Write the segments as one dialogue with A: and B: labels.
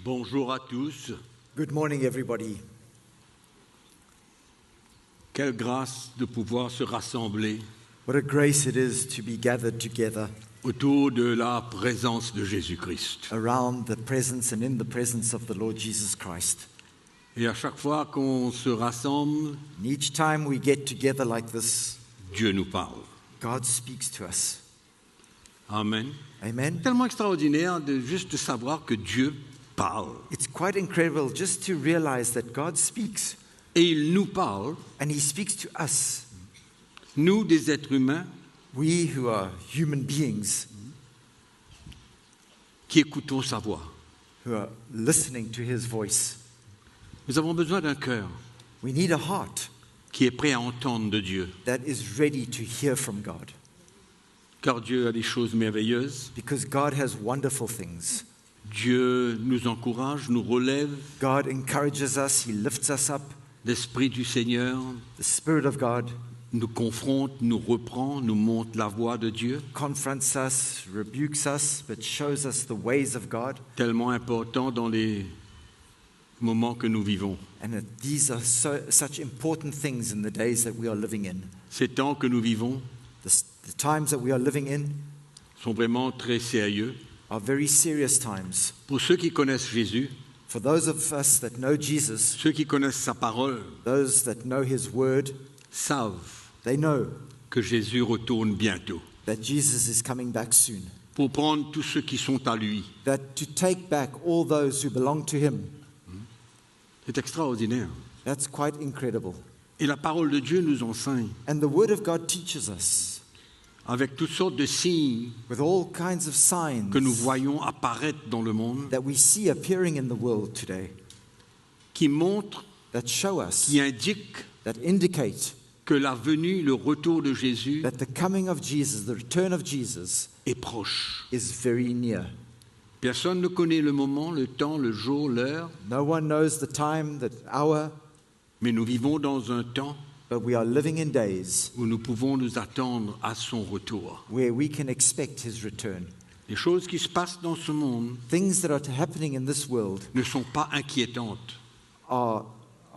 A: Bonjour à tous.
B: Good morning, everybody.
A: Quelle grâce de pouvoir se rassembler
B: What a grace it is to be gathered together
A: autour de la présence de Jésus-Christ.
B: around the presence and in the presence of the Lord Jesus Christ.
A: Et à chaque fois qu'on se rassemble,
B: And each time we get together like this,
A: Dieu nous parle.
B: God speaks to us.
A: Amen.
B: Amen.
A: Tellement extraordinaire de juste de savoir que Dieu parle.
B: It's quite incredible just to realize that God speaks,
A: Et il nous parle,
B: and He speaks to us,
A: nous des êtres humains
B: we who are human beings,
A: qui écoutons sa voix.
B: who are listening to His voice.
A: Nous avons besoin d'un cœur
B: We need a heart
A: qui est prêt à entendre de Dieu.
B: that is ready to hear from God,
A: Car Dieu a des choses merveilleuses.
B: because God has wonderful things.
A: Dieu nous encourage, nous relève.
B: God encourages us, He lifts us up.
A: L'Esprit du Seigneur
B: The Spirit of God
A: nous confronte, nous reprend, nous montre la voie de Dieu.
B: confronts us, rebukes us, but shows us the ways of God.
A: Tellement important dans les moments que nous vivons.
B: And these are such important things in the days that we are living in.
A: Ces temps que nous vivons
B: The times that we are living in
A: sont vraiment très sérieux.
B: are very serious times.
A: Pour ceux qui connaissent Jésus,
B: For those of us that know Jesus,
A: ceux qui connaissent sa parole,
B: those that know His Word,
A: savent
B: they know
A: que Jésus retourne bientôt
B: that Jesus is coming back soon.
A: pour prendre tous ceux qui sont à lui.
B: That to take back all those who belong to Him,
A: C'est extraordinaire.
B: that's quite incredible.
A: Et la parole de Dieu nous enseigne,
B: And the Word of God teaches us
A: avec toutes sortes de signes
B: with all kinds of signs
A: que nous voyons apparaître dans le monde,
B: that we see appearing in the world today,
A: qui montrent,
B: that show us,
A: qui indiquent
B: that indicate
A: que la venue, le retour de Jésus
B: that the coming of Jesus, the return of Jesus,
A: est proche.
B: is very near.
A: Personne ne connaît le moment, le temps, le jour, l'heure,
B: No one knows the time, the hour,
A: mais nous vivons dans un temps
B: but we are living in days
A: où nous pouvons nous attendre à son retour.
B: where we can expect His return.
A: Les choses qui se passent dans ce monde
B: Things that are happening in this world
A: ne sont pas inquiétantes
B: are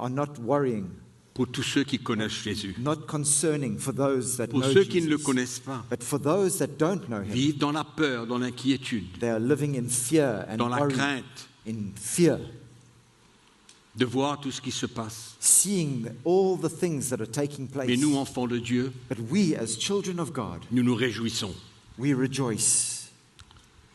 B: not worrying,
A: pour tous ceux qui connaissent Jésus.
B: not concerning for those that
A: Pour
B: know
A: ceux qui ne le
B: Jesus.
A: connaissent pas,
B: But for those that don't know Him,
A: vivent dans la peur, dans l'inquiétude,
B: they are living in fear and
A: dans la
B: worry,
A: crainte
B: in fear,
A: de voir tout ce qui se passe.
B: seeing all the things that are taking place.
A: Mais nous, enfants de Dieu,
B: But we, as children of God,
A: nous nous réjouissons.
B: we rejoice.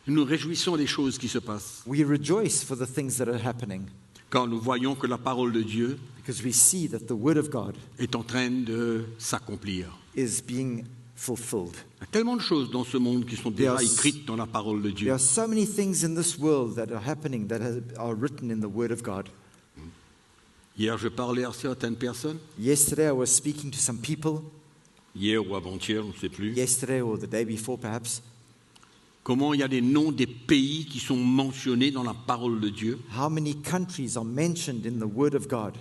A: Nous nous réjouissons des choses qui se passent.
B: We rejoice for the things that are happening
A: Quand nous voyons que la parole de Dieu
B: because we see that the Word of God
A: est en train de s'accomplir.
B: is being fulfilled.
A: Il y a tellement de choses dans ce monde qui sont déjà
B: There are-
A: écrites dans la parole de
B: There
A: Dieu.
B: are so many things in this world that are happening that are written in the Word of God.
A: Hier, je parlais à certaines personnes,
B: Yesterday, I was speaking to some people,
A: hier ou avant-hier, on ne sait plus,
B: yesterday or the day before perhaps,
A: comment il y a des noms des pays qui sont mentionnés dans la parole de Dieu,
B: how many countries are mentioned in the Word of God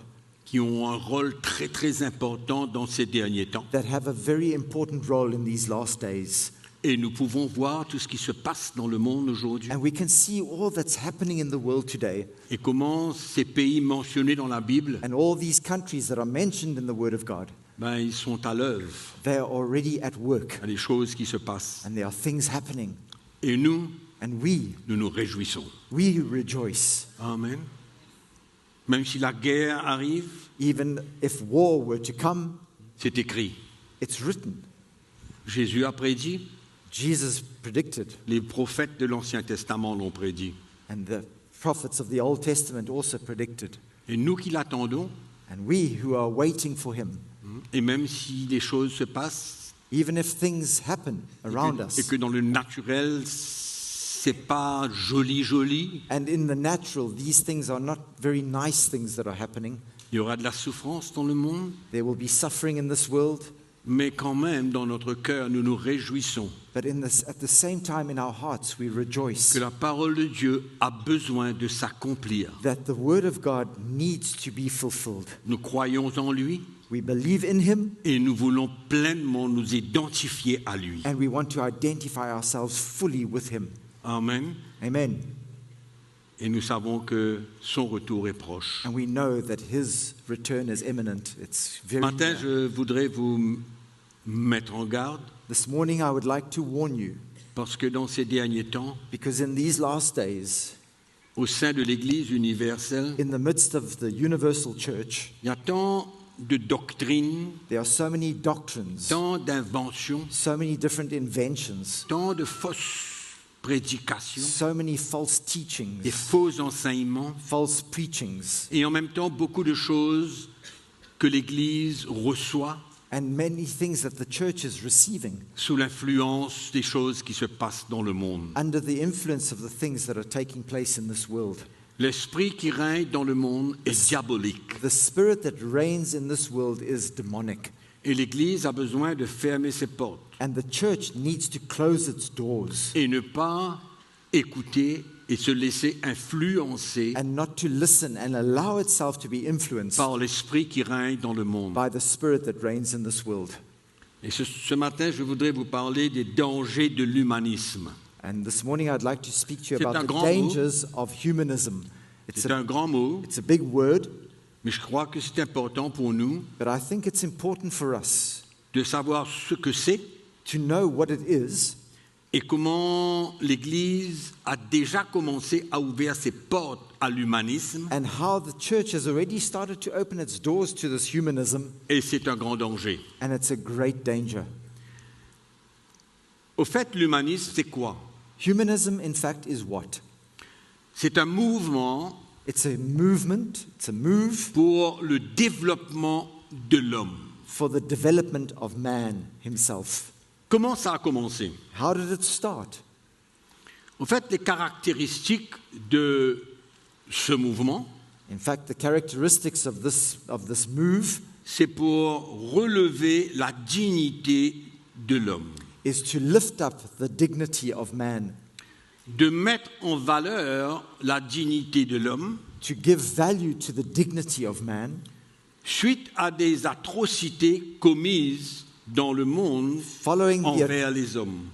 A: qui ont un rôle très très important dans ces derniers temps.
B: that have a very important role in these last days.
A: Et nous pouvons voir tout ce qui se passe dans le monde aujourd'hui
B: And we can see all that's happening in the world today
A: et comment ces pays mentionnés dans la Bible,
B: and all these countries that are mentioned in the Word of God.
A: ils sont à l'œuvre.
B: They are already at work
A: Il y a des choses qui se passent.
B: and there are things happening.
A: Et nous,
B: And we
A: nous nous réjouissons.
B: rejoice.
A: Amen. Même si la guerre arrive,
B: Even if war were to come,
A: c'est écrit.
B: it's written.
A: Jésus a prédit,
B: Jesus predicted,
A: les prophètes de l'Ancien Testament l'ont prédit.
B: and the prophets of the Old Testament also predicted.
A: Et nous qui l'attendons,
B: And we who are waiting for Him,
A: et même si des choses se passent,
B: even if things happen around
A: et
B: us,
A: que dans le naturel, c'est pas joli, joli,
B: and in the natural, these things are not very nice things that are happening.
A: il y aura de la souffrance dans le monde,
B: There will be suffering in this world,
A: mais quand même, dans notre cœur, nous nous réjouissons
B: but at the same time in our hearts we rejoice
A: que la parole de Dieu a besoin de s'accomplir.
B: that the Word of God needs to be fulfilled.
A: Nous croyons en lui
B: We believe in Him,
A: et nous voulons pleinement nous identifier à lui.
B: and we want to identify ourselves fully with Him.
A: Amen.
B: Amen.
A: Et nous savons que son retour est proche.
B: And we know that his return is imminent. It's
A: Ce
B: very
A: matin,
B: near.
A: je voudrais vous mettre en garde
B: This morning I would like to warn you,
A: parce que dans ces derniers temps,
B: because in these last days,
A: au sein de l'Église universelle,
B: in the midst of the universal church,
A: il y a tant de doctrines,
B: there are so many doctrines,
A: tant d'inventions,
B: so many different inventions,
A: tant de fausses prédications,
B: so many false
A: des
B: teachings,
A: faux enseignements,
B: false preachings,
A: et en même temps beaucoup de choses que l'Église reçoit
B: and many things that the church is receiving
A: sous l'influence des choses qui se passent dans le monde.
B: under the influence of the things that are taking place in this world.
A: L'esprit qui règne dans le monde est diabolique
B: The spirit that reigns in this world is demonic,
A: et l'Église a besoin de fermer ses portes
B: and the church needs to close its doors
A: et ne pas écouter et se laisser influencer
B: and not to listen and allow itself to be influenced
A: par l'esprit qui règne dans le monde.
B: by the spirit that reigns in this world.
A: Et ce matin, je voudrais vous parler des dangers de l'humanisme.
B: And this morning I'd like to speak to you
A: C'est
B: about
A: un
B: the
A: grand mot.
B: dangers of humanism.
A: C'est un grand mot,
B: It's a big word,
A: mais je crois que c'est important pour nous
B: but I think it's important for us
A: de savoir ce que c'est
B: to know what it is
A: et comment l'Église a déjà commencé à ouvrir ses portes à l'humanisme.
B: and how the church has already started to open its doors to this humanism,
A: Et c'est un grand danger.
B: and it's a great danger.
A: Au fait, l'humanisme, c'est quoi?
B: Humanism, in fact, is what?
A: C'est un mouvement
B: It's a movement, it's a move
A: pour le développement de l'homme.
B: for the development of man himself.
A: Comment ça a commencé?
B: How did it start?
A: En fait, les caractéristiques de ce mouvement,
B: In fact, the characteristics of this move
A: c'est pour relever la dignité de l'homme,
B: is to lift up the dignity of man,
A: de mettre en valeur la dignité de l'homme
B: to give value to the dignity of man
A: suite à des atrocités commises dans le monde
B: following
A: envers les hommes.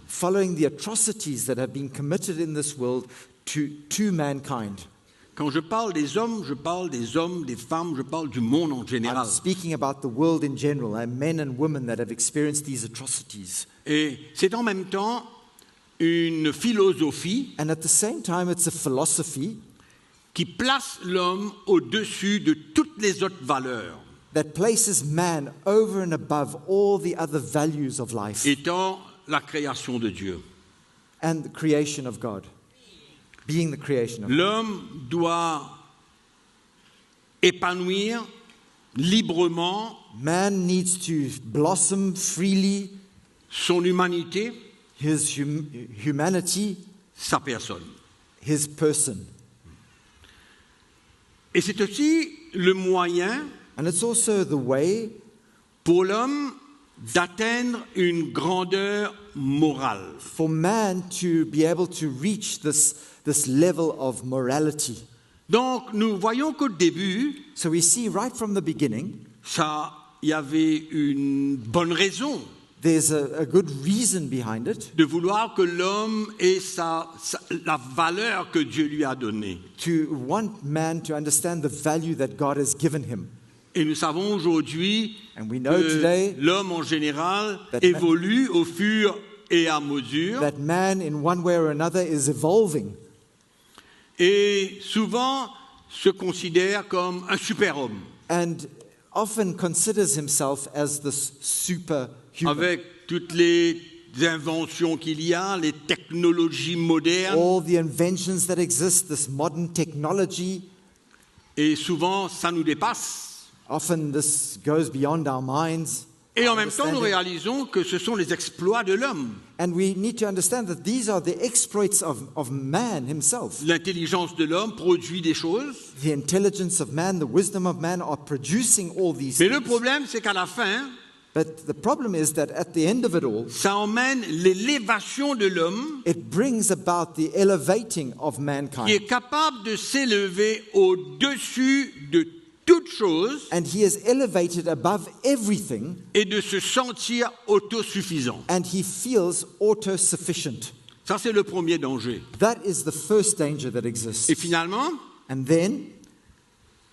B: the atrocities that have been committed in this world to mankind.
A: Quand je parle des hommes, je parle des hommes, des femmes, je parle du monde en
B: I'm
A: général.
B: speaking about the world in general, and men and women that have experienced these atrocities.
A: Et c'est en même temps une philosophie
B: And at the same time, it's a philosophy
A: qui place l'homme au-dessus de toutes les autres valeurs,
B: that places man over and above all the other values of life
A: étant la création de Dieu.
B: and the creation of God, being the creation of God.
A: L'homme doit épanouir librement
B: Man needs to blossom freely
A: son humanité,
B: his humanity,
A: sa personne.
B: his person.
A: Et c'est aussi le moyen
B: And it's also the way
A: pour l'homme d'atteindre une grandeur morale.
B: for man to be able to reach this level of morality.
A: Donc nous voyons qu'au début,
B: So we see right from the beginning,
A: il y avait une bonne raison
B: there's a good reason behind it
A: de vouloir que l'homme ait la valeur que Dieu lui a donnée.
B: to want man to understand the value that God has given him.
A: Et nous savons aujourd'hui
B: And we know
A: que
B: today
A: l'homme en général
B: that
A: évolue au fur et à mesure
B: that man in one way or another is evolving
A: et souvent se considère comme un super-homme
B: and often considers himself as this superhuman.
A: avec toutes les inventions qu'il y a, les technologies modernes.
B: All the inventions that exist, this modern technology,
A: Et souvent, ça nous dépasse.
B: often this goes beyond our minds.
A: Et en même temps, nous
B: understanding.
A: réalisons que ce sont les exploits de l'homme.
B: And we need to understand that these are the exploits of man himself.
A: L'intelligence de l'homme produit des choses.
B: The intelligence of man, the wisdom of man are producing all these
A: Mais le
B: things.
A: problème, c'est qu'à la fin,
B: But the problem is that at the end of it all,
A: ça emmène l'élévation de l'homme
B: it brings about the elevating of
A: qui
B: mankind.
A: est capable de s'élever au-dessus de toute chose
B: And he is elevated above everything,
A: et de se sentir autosuffisant.
B: and he feels auto-sufficient.
A: Ça, c'est le premier danger.
B: That is the first danger that exists.
A: Et finalement,
B: And then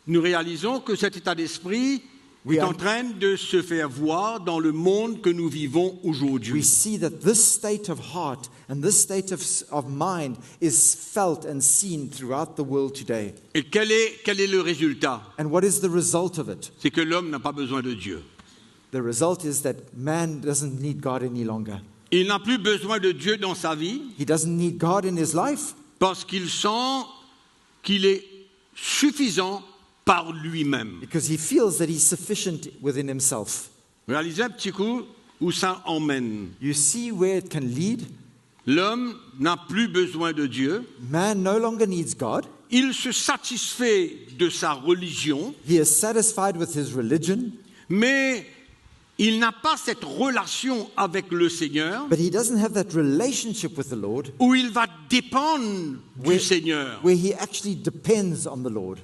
A: nous réalisons que cet état d'esprit
B: We
A: est
B: are-
A: en train de se faire voir dans le monde que nous vivons
B: we
A: aujourd'hui.
B: see that this state of heart and this state of mind is felt and seen throughout the world today.
A: Et quel est le résultat?
B: And what is the result of it?
A: C'est que l'homme n'a pas besoin de Dieu.
B: The result is that man doesn't need God any longer.
A: Il n'a plus besoin de Dieu dans sa vie
B: He doesn't need God in his life
A: parce qu'il sent qu'il est suffisant par lui-même.
B: because he feels that he's sufficient within himself.
A: Réalisez un petit coup où ça emmène.
B: You see where it can lead?
A: L'homme n'a plus besoin de Dieu.
B: Man no longer needs God.
A: Il se satisfait de sa religion,
B: He is satisfied with his religion,
A: mais il n'a pas cette relation avec le Seigneur
B: but he doesn't have that relationship with the Lord
A: où il va dépendre
B: Where-
A: du Seigneur.
B: where he actually depends on the Lord,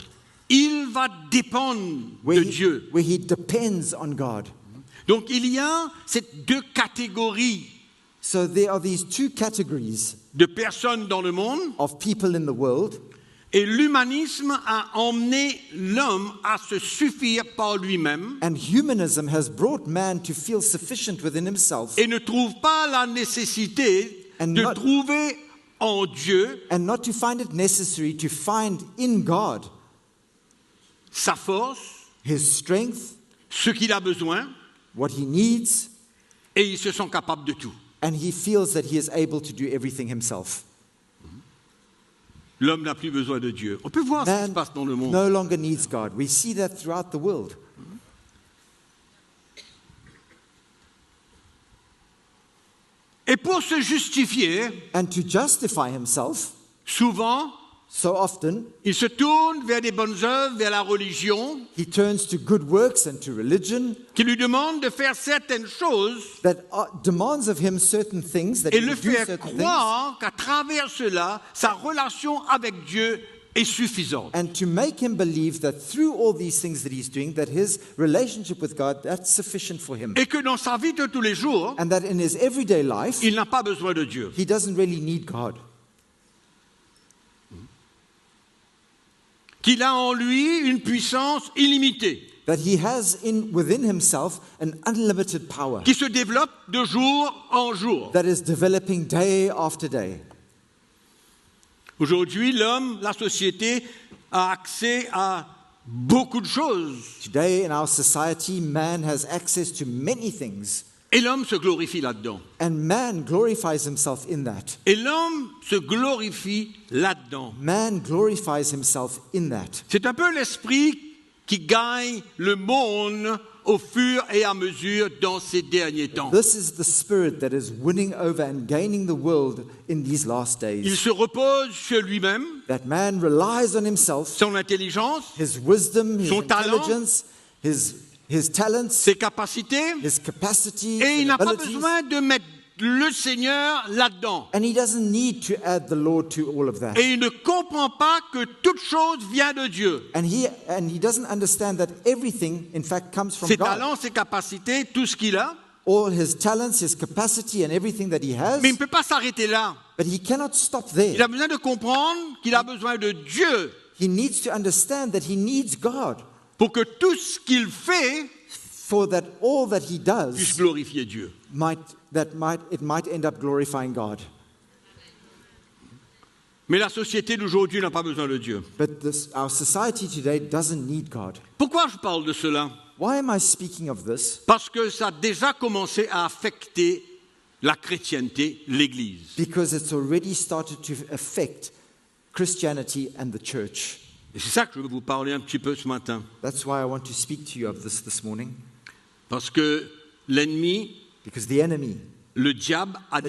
A: Il va dépendre de Dieu.
B: where he depends on God.
A: Donc il y a ces deux catégories
B: So there are these two categories
A: de personnes dans le monde,
B: of people in the world,
A: et l'humanisme a emmené l'homme à se suffire par lui-même
B: and humanism has brought man to feel sufficient within himself
A: et ne trouve pas la nécessité
B: And
A: de
B: not-
A: trouver en Dieu
B: and not to find it necessary to find in God
A: sa force,
B: his strength,
A: ce qu'il a besoin,
B: what he needs,
A: et il se sent capable de tout.
B: and he feels that he is able to do everything himself.
A: L'homme n'a plus besoin de Dieu. On peut voir ce qui se
B: Man
A: passe dans le monde.
B: no longer needs God. We see that throughout the world.
A: Et pour se justifier,
B: And to justify himself,
A: souvent,
B: so often,
A: il se tourne vers des bonnes œuvres, vers la religion,
B: he turns to good works and to religion
A: qui lui demande de faire certaines choses
B: that demands of him certain things, that
A: et
B: he
A: le
B: will do
A: faire
B: certain things,
A: croire qu'à travers cela, sa relation avec Dieu est suffisante.
B: and to make him believe that through all these things that he's doing, that his relationship with God, that's sufficient for him.
A: Et que dans sa vie de tous les jours,
B: And that in his everyday life,
A: il n'a pas besoin de Dieu.
B: he doesn't really need God.
A: Qu'il a en lui une puissance illimitée,
B: That he has within himself an unlimited power
A: qui se développe de jour en jour.
B: that is developing day after day.
A: Aujourd'hui, l'homme, la société, a accès à beaucoup de choses.
B: Today in our society, man has access to many things,
A: Et l'homme se glorifie là-dedans.
B: and man glorifies himself in that.
A: Et l'homme se glorifie là-dedans.
B: Man glorifies himself in that.
A: C'est un peu l'esprit qui gagne le monde au fur et à mesure dans ces derniers temps.
B: This is the spirit that is winning over and gaining the world in these last
A: Il
B: days.
A: se repose sur lui-même,
B: That man relies on himself,
A: son intelligence,
B: his wisdom, his
A: Son talent,
B: intelligence, his talents,
A: ses capacités,
B: his capacity,
A: et il
B: his
A: n'a pas
B: abilities.
A: besoin de mettre le Seigneur là-dedans.
B: And he doesn't need to add the Lord to all of that.
A: Et il ne comprend pas que toute chose vient de Dieu.
B: And he doesn't understand that everything, in fact, comes from
A: Ses
B: God.
A: talents, ses capacités, tout ce qu'il a.
B: All his talents, his capacity, and everything that he has.
A: Mais il ne peut pas s'arrêter là.
B: But he cannot stop
A: Il
B: there.
A: a besoin de comprendre qu'il a besoin de Dieu
B: He needs to understand that he needs God
A: pour que tout ce qu'il fait
B: for that all that he
A: puisse
B: does
A: glorifier Dieu.
B: might end up glorifying God.
A: Mais la société d'aujourd'hui n'a pas besoin de Dieu.
B: But our society today doesn't need God.
A: Pourquoi je parle de cela?
B: Why am I speaking of this?
A: Parce que ça a déjà commencé à affecter la chrétienté, l'Église.
B: Because it's already started to affect Christianity and the church.
A: Et c'est ça que je veux vous parler un petit peu ce matin.
B: That's why I want to speak to you of this morning.
A: Parce que l'ennemi,
B: Because the enemy,
A: le diable, a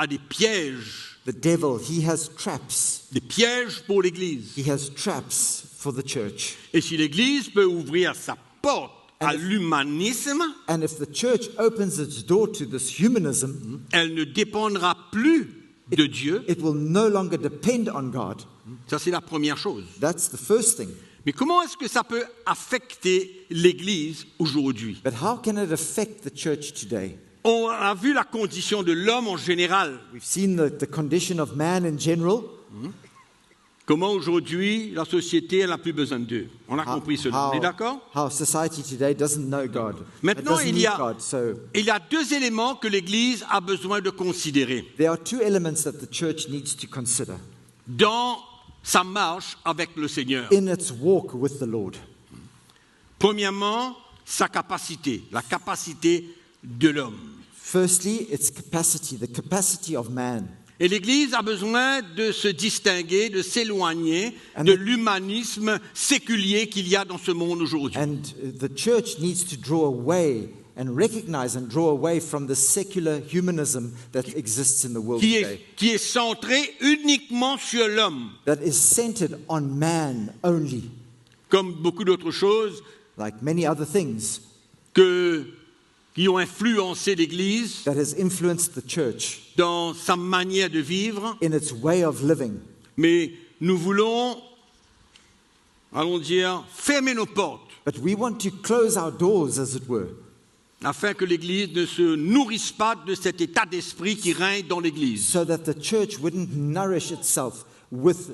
A: des pièges.
B: the devil, he has traps.
A: Des pièges pour l'Église.
B: He has traps for the church.
A: Et si l'Église peut ouvrir sa porte à
B: And if-
A: l'humanisme,
B: And if the church opens its door to this humanism,
A: elle ne dépendra plus de Dieu.
B: it will no longer depend on God.
A: Ça, c'est la première chose.
B: That's the first thing.
A: Mais comment est-ce que ça peut affecter l'Église aujourd'hui?
B: But how can it affect the church today?
A: On a vu la condition de l'homme en général.
B: We've seen the condition of man in general.
A: Comment aujourd'hui la société elle n'a plus besoin de Dieu. On a compris cela. On est d'accord?
B: How society today doesn't know God.
A: Maintenant,
B: It doesn't
A: il
B: need
A: y a-
B: God. So
A: Il y a deux éléments que l'Église a besoin de considérer
B: there are two elements that the church needs to consider
A: dans sa marche avec le Seigneur.
B: in its walk with the Lord.
A: Premièrement, sa capacité, la capacité de l'homme.
B: Firstly, its capacity, the capacity of man.
A: Et l'Église a besoin de se distinguer, de s'éloigner
B: And
A: de
B: the-
A: l'humanisme séculier qu'il y a dans ce monde aujourd'hui.
B: And the church needs to draw away and recognize and draw away from the secular humanism that exists in the world today,
A: Qui est centré uniquement sur l'homme,
B: that is centered on man only,
A: comme beaucoup d'autres choses
B: like many other things,
A: qui ont influencé l'Église
B: that has influenced the church
A: dans sa manière de vivre.
B: in its way of living.
A: Mais nous voulons, allons dire, fermer nos portes
B: But we want to close our doors, as it were,
A: afin que l'Église ne se nourrisse pas de cet état d'esprit qui règne dans l'Église.
B: so that the church wouldn't nourish itself with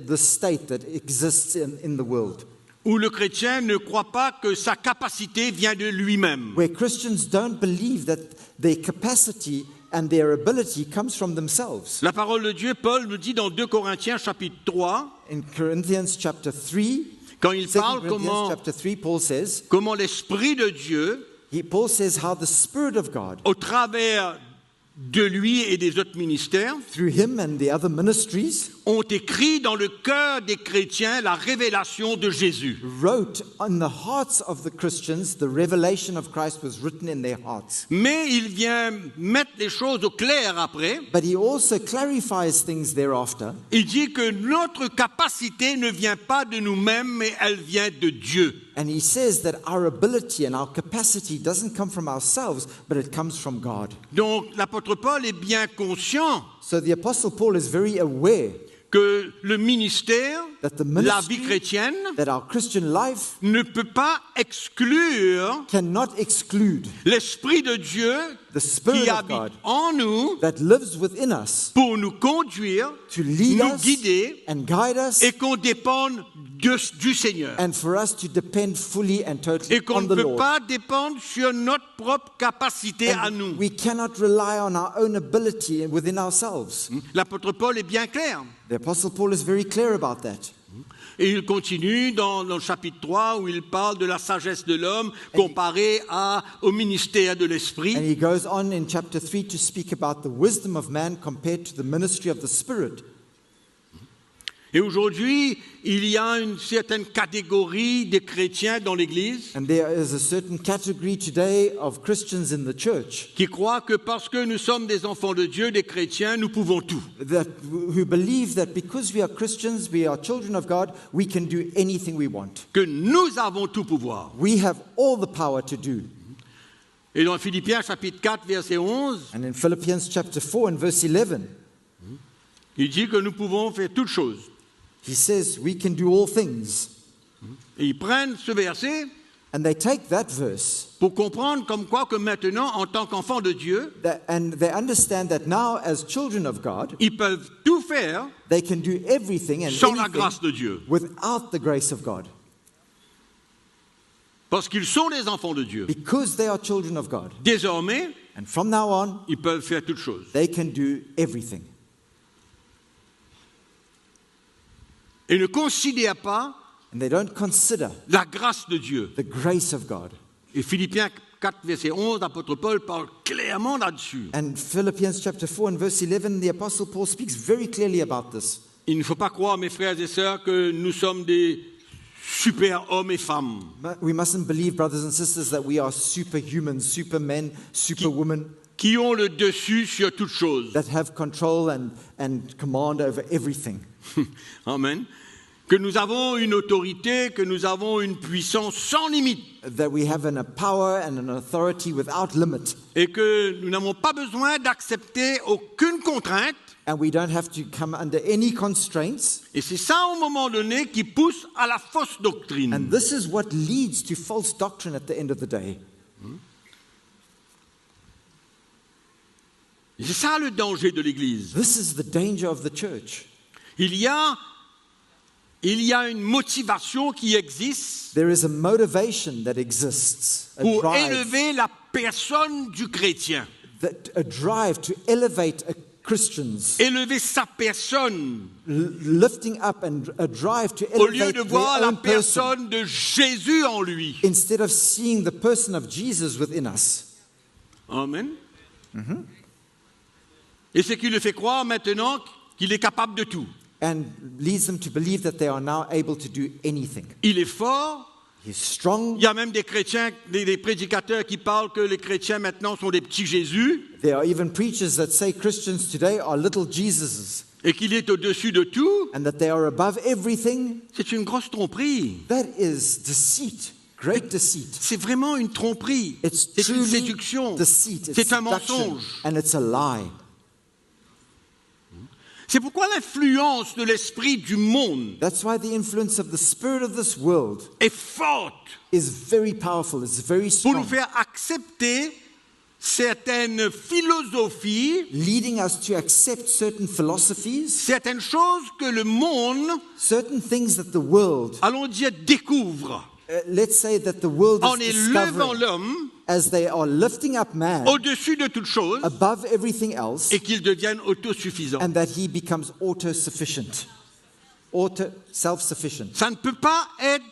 B: the state that exists in the world,
A: Où le chrétien ne croit pas que sa capacité vient de lui-même.
B: where Christians don't believe that their capacity and their ability comes from themselves.
A: La parole de Dieu, Paul nous dit dans 2 Corinthiens chapitre 3,
B: In Corinthians chapter 3,
A: quand il
B: 2
A: parle
B: Corinthians chapter 3, Paul says,
A: comment l'Esprit de Dieu,
B: Paul says how the Spirit of God,
A: au travers de lui et des autres ministères,
B: through him and the other ministries,
A: ont écrit dans le cœur des chrétiens la révélation de Jésus.
B: wrote on the hearts of the Christians, the revelation of Christ was written in their hearts.
A: Mais il vient mettre les choses au clair après.
B: But he also clarifies things thereafter.
A: Il dit que notre capacité ne vient pas de nous-mêmes, mais elle vient de Dieu.
B: And he says that our ability and our capacity doesn't come from ourselves, but it comes from God.
A: Donc l'apôtre Paul est bien conscient
B: So the Apostle Paul is very aware
A: que le ministère,
B: that the
A: la vie
B: ministry,
A: chrétienne,
B: that our Christian life
A: ne peut pas exclure
B: cannot exclude
A: l'Esprit de Dieu
B: the Spirit
A: qui
B: of
A: habite
B: God
A: en nous
B: that lives within us
A: pour nous conduire,
B: to lead
A: nous
B: us
A: guider
B: and guide us,
A: et qu'on dépende du Seigneur.
B: and for us to depend fully and totally
A: Et qu'on
B: on
A: ne
B: the
A: peut
B: Lord.
A: pas dépendre sur notre propre capacité à nous.
B: And we cannot rely on our own ability within ourselves.
A: L'apôtre Paul est bien clair.
B: The Apostle Paul is very clear about that.
A: Et il continue dans le chapitre 3 où il parle de la sagesse de l'homme comparée au ministère de
B: And
A: l'Esprit.
B: he goes on in chapter 3 to speak about the wisdom of man compared to the ministry of the Spirit.
A: Et aujourd'hui, il y a une certaine catégorie de chrétiens dans l'Église
B: And there is a certain category today of Christians in the church
A: qui croient que parce que nous sommes des enfants de Dieu, des chrétiens, nous pouvons tout.
B: who believe that because we are Christians, we are children of God, we can do anything we want.
A: Que nous avons tout pouvoir.
B: We have all the power to do.
A: Et dans Philippiens chapitre 4, verset 11,
B: And in Philippians chapter 4 and verse 11,
A: il dit que nous pouvons faire toutes choses.
B: he says we can do all things.
A: Et ils prennent ce verset
B: And they take that verse
A: pour comprendre comme quoi que maintenant, en tant qu'enfants de Dieu,
B: and they understand that now as children of God,
A: ils peuvent tout faire
B: they can do everything and
A: sans la
B: anything
A: grâce de Dieu.
B: without the grace of God.
A: Parce qu'ils sont des enfants de Dieu.
B: Because they are children of God.
A: Désormais,
B: And from now on,
A: ils peuvent faire toutes choses.
B: they can do everything.
A: Et ne considèrent pas
B: And they don't consider
A: la grâce de Dieu.
B: the grace of God.
A: Et Philippiens 4, verset 11, l'apôtre Paul parle clairement là-dessus.
B: And Philippians chapter 4 and verse 11, the Apostle Paul speaks very clearly about this.
A: Il ne faut pas croire, mes frères et sœurs, que nous sommes des super hommes et femmes
B: But we mustn't believe, brothers and sisters, that we are superhuman, supermen, superwomen
A: qui ont le dessus sur toutes choses.
B: that have control and command over everything.
A: Amen. Que nous avons une autorité, que nous avons une puissance sans limite.
B: That we have a power and an authority without limit.
A: Et que nous n'avons pas besoin d'accepter aucune contrainte.
B: And we don't have to come under any constraints.
A: Et c'est ça, au moment donné, qui pousse à la fausse doctrine.
B: And this is what leads to false doctrine at the end of the day.
A: C'est ça le danger de l'Église.
B: This is the danger of the church.
A: Il y a une motivation qui existe
B: There is a motivation that exists,
A: pour élever la personne du chrétien,
B: a drive to elevate Christians,
A: élever sa personne,
B: lifting up, and a drive to
A: au lieu
B: elevate
A: de voir
B: their
A: la
B: own person,
A: personne de Jésus en lui.
B: instead of seeing the person of Jesus within us.
A: Amen. Et ce qui le fait croire maintenant qu'il est capable de tout.
B: And leads them to believe that they are now able to do anything.
A: Il est fort.
B: He's strong.
A: Il y a même des chrétiens, des prédicateurs qui parlent que les chrétiens maintenant sont des petits Jésus
B: There are even preachers that say Christians today are little Jesuses
A: et qu'il est au-dessus de tout.
B: and that they are above everything.
A: C'est une grosse tromperie.
B: That is deceit, great deceit.
A: C'est vraiment une tromperie.
B: It's
A: C'est une
B: truly
A: séduction.
B: deceit. It's
A: C'est un
B: seduction,
A: mensonge.
B: and it's a lie.
A: C'est pourquoi l'influence de l'esprit du monde
B: That's why the influence of the spirit of this world
A: est forte
B: is very powerful. It's very
A: pour nous
B: strong,
A: faire accepter certaines philosophies,
B: leading us to accept certain philosophies,
A: certaines choses que le monde,
B: certain things that the world,
A: allons dire, découvre
B: let's say that the world
A: en
B: is
A: élevant
B: discovering
A: l'homme
B: as they are lifting up man
A: au-dessus de toute chose
B: above everything else,
A: et qu'il devienne autosuffisant.
B: and that he becomes self-sufficient.
A: Ça ne peut pas être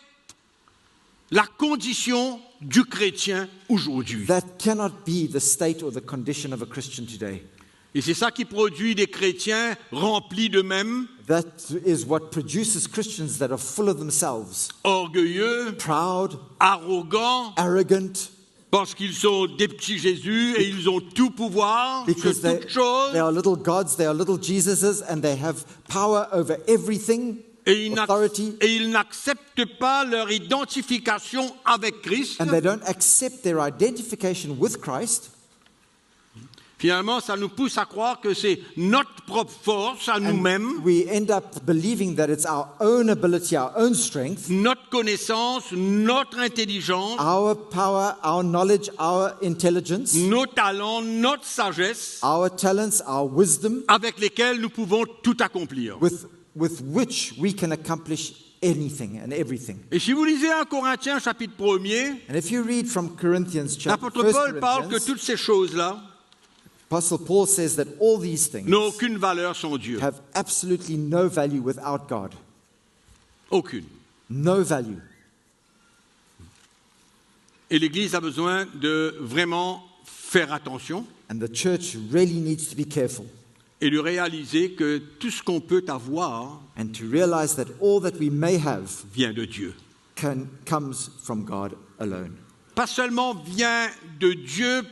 A: la condition du chrétien aujourd'hui.
B: That cannot be the state or the condition of a Christian today.
A: Et c'est ça qui produit des chrétiens remplis d'eux-mêmes,
B: That is what produces Christians that are full of themselves,
A: orgueilleux,
B: proud,
A: arrogants,
B: arrogant,
A: parce qu'ils sont des petits Jésus et ils ont tout pouvoir sur
B: because they
A: toutes choses.
B: are little gods, they are little Jesuses, and they have power over everything,
A: Et
B: authority,
A: ils n'acceptent pas leur identification avec Christ.
B: and they don't accept their identification with Christ.
A: Finalement, ça nous pousse à croire que c'est notre propre force à nous-mêmes,
B: We end up believing that it's our own ability, our own strength,
A: notre connaissance, notre intelligence,
B: our power, our knowledge, our intelligence,
A: nos talents, notre sagesse,
B: our talents, our wisdom,
A: avec lesquels nous pouvons tout accomplir.
B: with which we can accomplish anything and everything.
A: Et si vous lisez 1 Corinthiens chapitre 1er,
B: And if you read from Corinthians chapter
A: l'apôtre
B: 1
A: Paul parle que
B: Corinthians,
A: toutes ces choses-là
B: Apostle Paul says that all these things
A: n'ont aucune valeur sans Dieu.
B: have absolutely no value without God.
A: Aucune.
B: No value.
A: Et l'Église a besoin de vraiment faire attention
B: And the church really needs to be careful
A: et de réaliser que tout ce qu'on peut avoir
B: and to realize that all that we may have
A: vient de Dieu.
B: comes from God alone.
A: Pas seulement vient de Dieu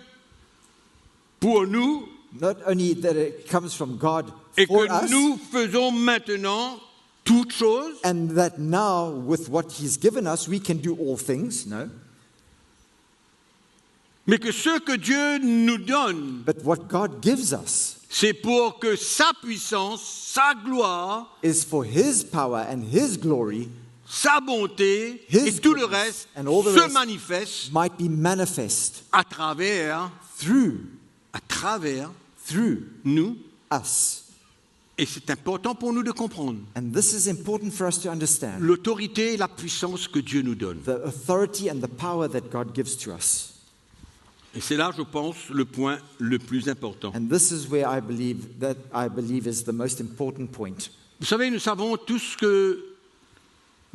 A: pour nous
B: Not only that it comes from God
A: et
B: for
A: que
B: us,
A: nous faisons maintenant toutes choses,
B: and that now with what He's given us, we can do all things. No.
A: mais que ce que Dieu nous donne,
B: But what God gives us
A: c'est pour que sa puissance, sa gloire,
B: is for His power and His glory
A: sa bonté
B: His
A: et tout le
B: goodness
A: reste
B: and all the
A: se
B: rest
A: manifeste
B: might be manifest
A: à travers
B: through
A: nous.
B: us.
A: Et c'est important pour nous de comprendre
B: And this is important for us to understand.
A: l'autorité et la puissance que Dieu nous donne.
B: The authority and the power that God gives to us.
A: Et c'est là, je pense, le point le plus important.
B: And this is where I believe is the most important point.
A: Vous savez, nous savons tous que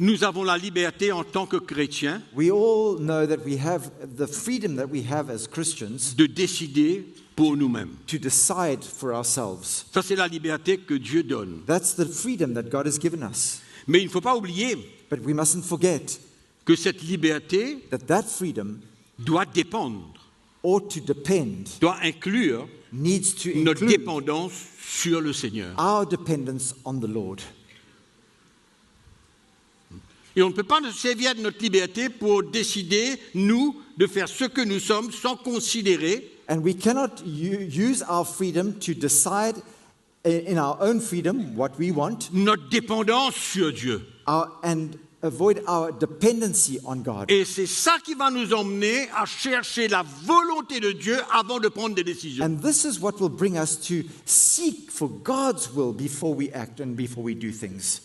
A: nous avons la liberté en tant que chrétiens
B: We all know that we have the freedom that we have as Christians
A: de décider pour nous-mêmes.
B: to decide for ourselves.
A: Ça, c'est la liberté que Dieu donne.
B: That's the freedom that God has given us.
A: Mais il ne faut pas oublier
B: But we mustn't forget
A: que cette liberté
B: that freedom
A: doit dépendre,
B: ought to depend,
A: doit inclure
B: needs to
A: notre
B: include
A: dépendance sur le Seigneur.
B: our dependence on the Lord.
A: Et on ne peut pas se servir de notre liberté pour décider, nous, de faire ce que nous sommes sans considérer
B: And we cannot use our freedom to decide in our own freedom what we want
A: notre dépendance sur Dieu.
B: and avoid our dependency on God.
A: Et c'est ça qui va nous emmener à chercher la volonté de Dieu avant de prendre des décisions.
B: And this is what will bring us to seek for God's will before we act and before we do things.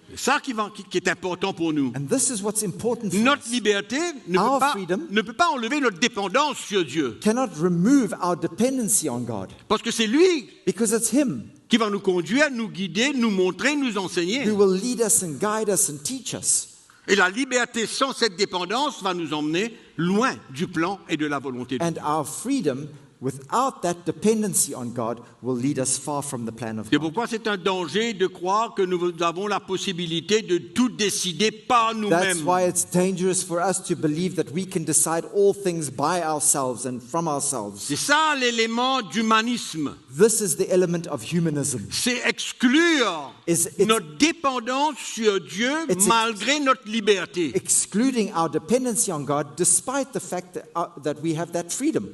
A: C'est ça qui est important pour nous.
B: And this is what's important for
A: Notre
B: us.
A: liberté
B: Our freedom
A: ne peut pas enlever notre dépendance sur Dieu.
B: Cannot remove our dependency on God,
A: Parce que c'est lui
B: because it's Him
A: qui va nous conduire, nous guider, nous montrer, nous enseigner.
B: who will lead us and guide us and teach us.
A: Et la liberté sans cette dépendance va nous emmener loin du plan et de la volonté de Dieu.
B: And our freedom without that dependency on God will lead us far from the plan of
A: C'est
B: God.
A: pourquoi c'est un danger de croire que nous avons la possibilité de tout décider par
B: That's
A: nous-mêmes.
B: why it's dangerous for us to believe that we can decide all things by ourselves and from ourselves.
A: C'est ça l'élément d'humanisme.
B: This is the element of humanism.
A: C'est exclure
B: It's
A: notre dépendance sur Dieu
B: It's-
A: malgré notre liberté.
B: excluding our dependency on God despite the fact that we have that freedom,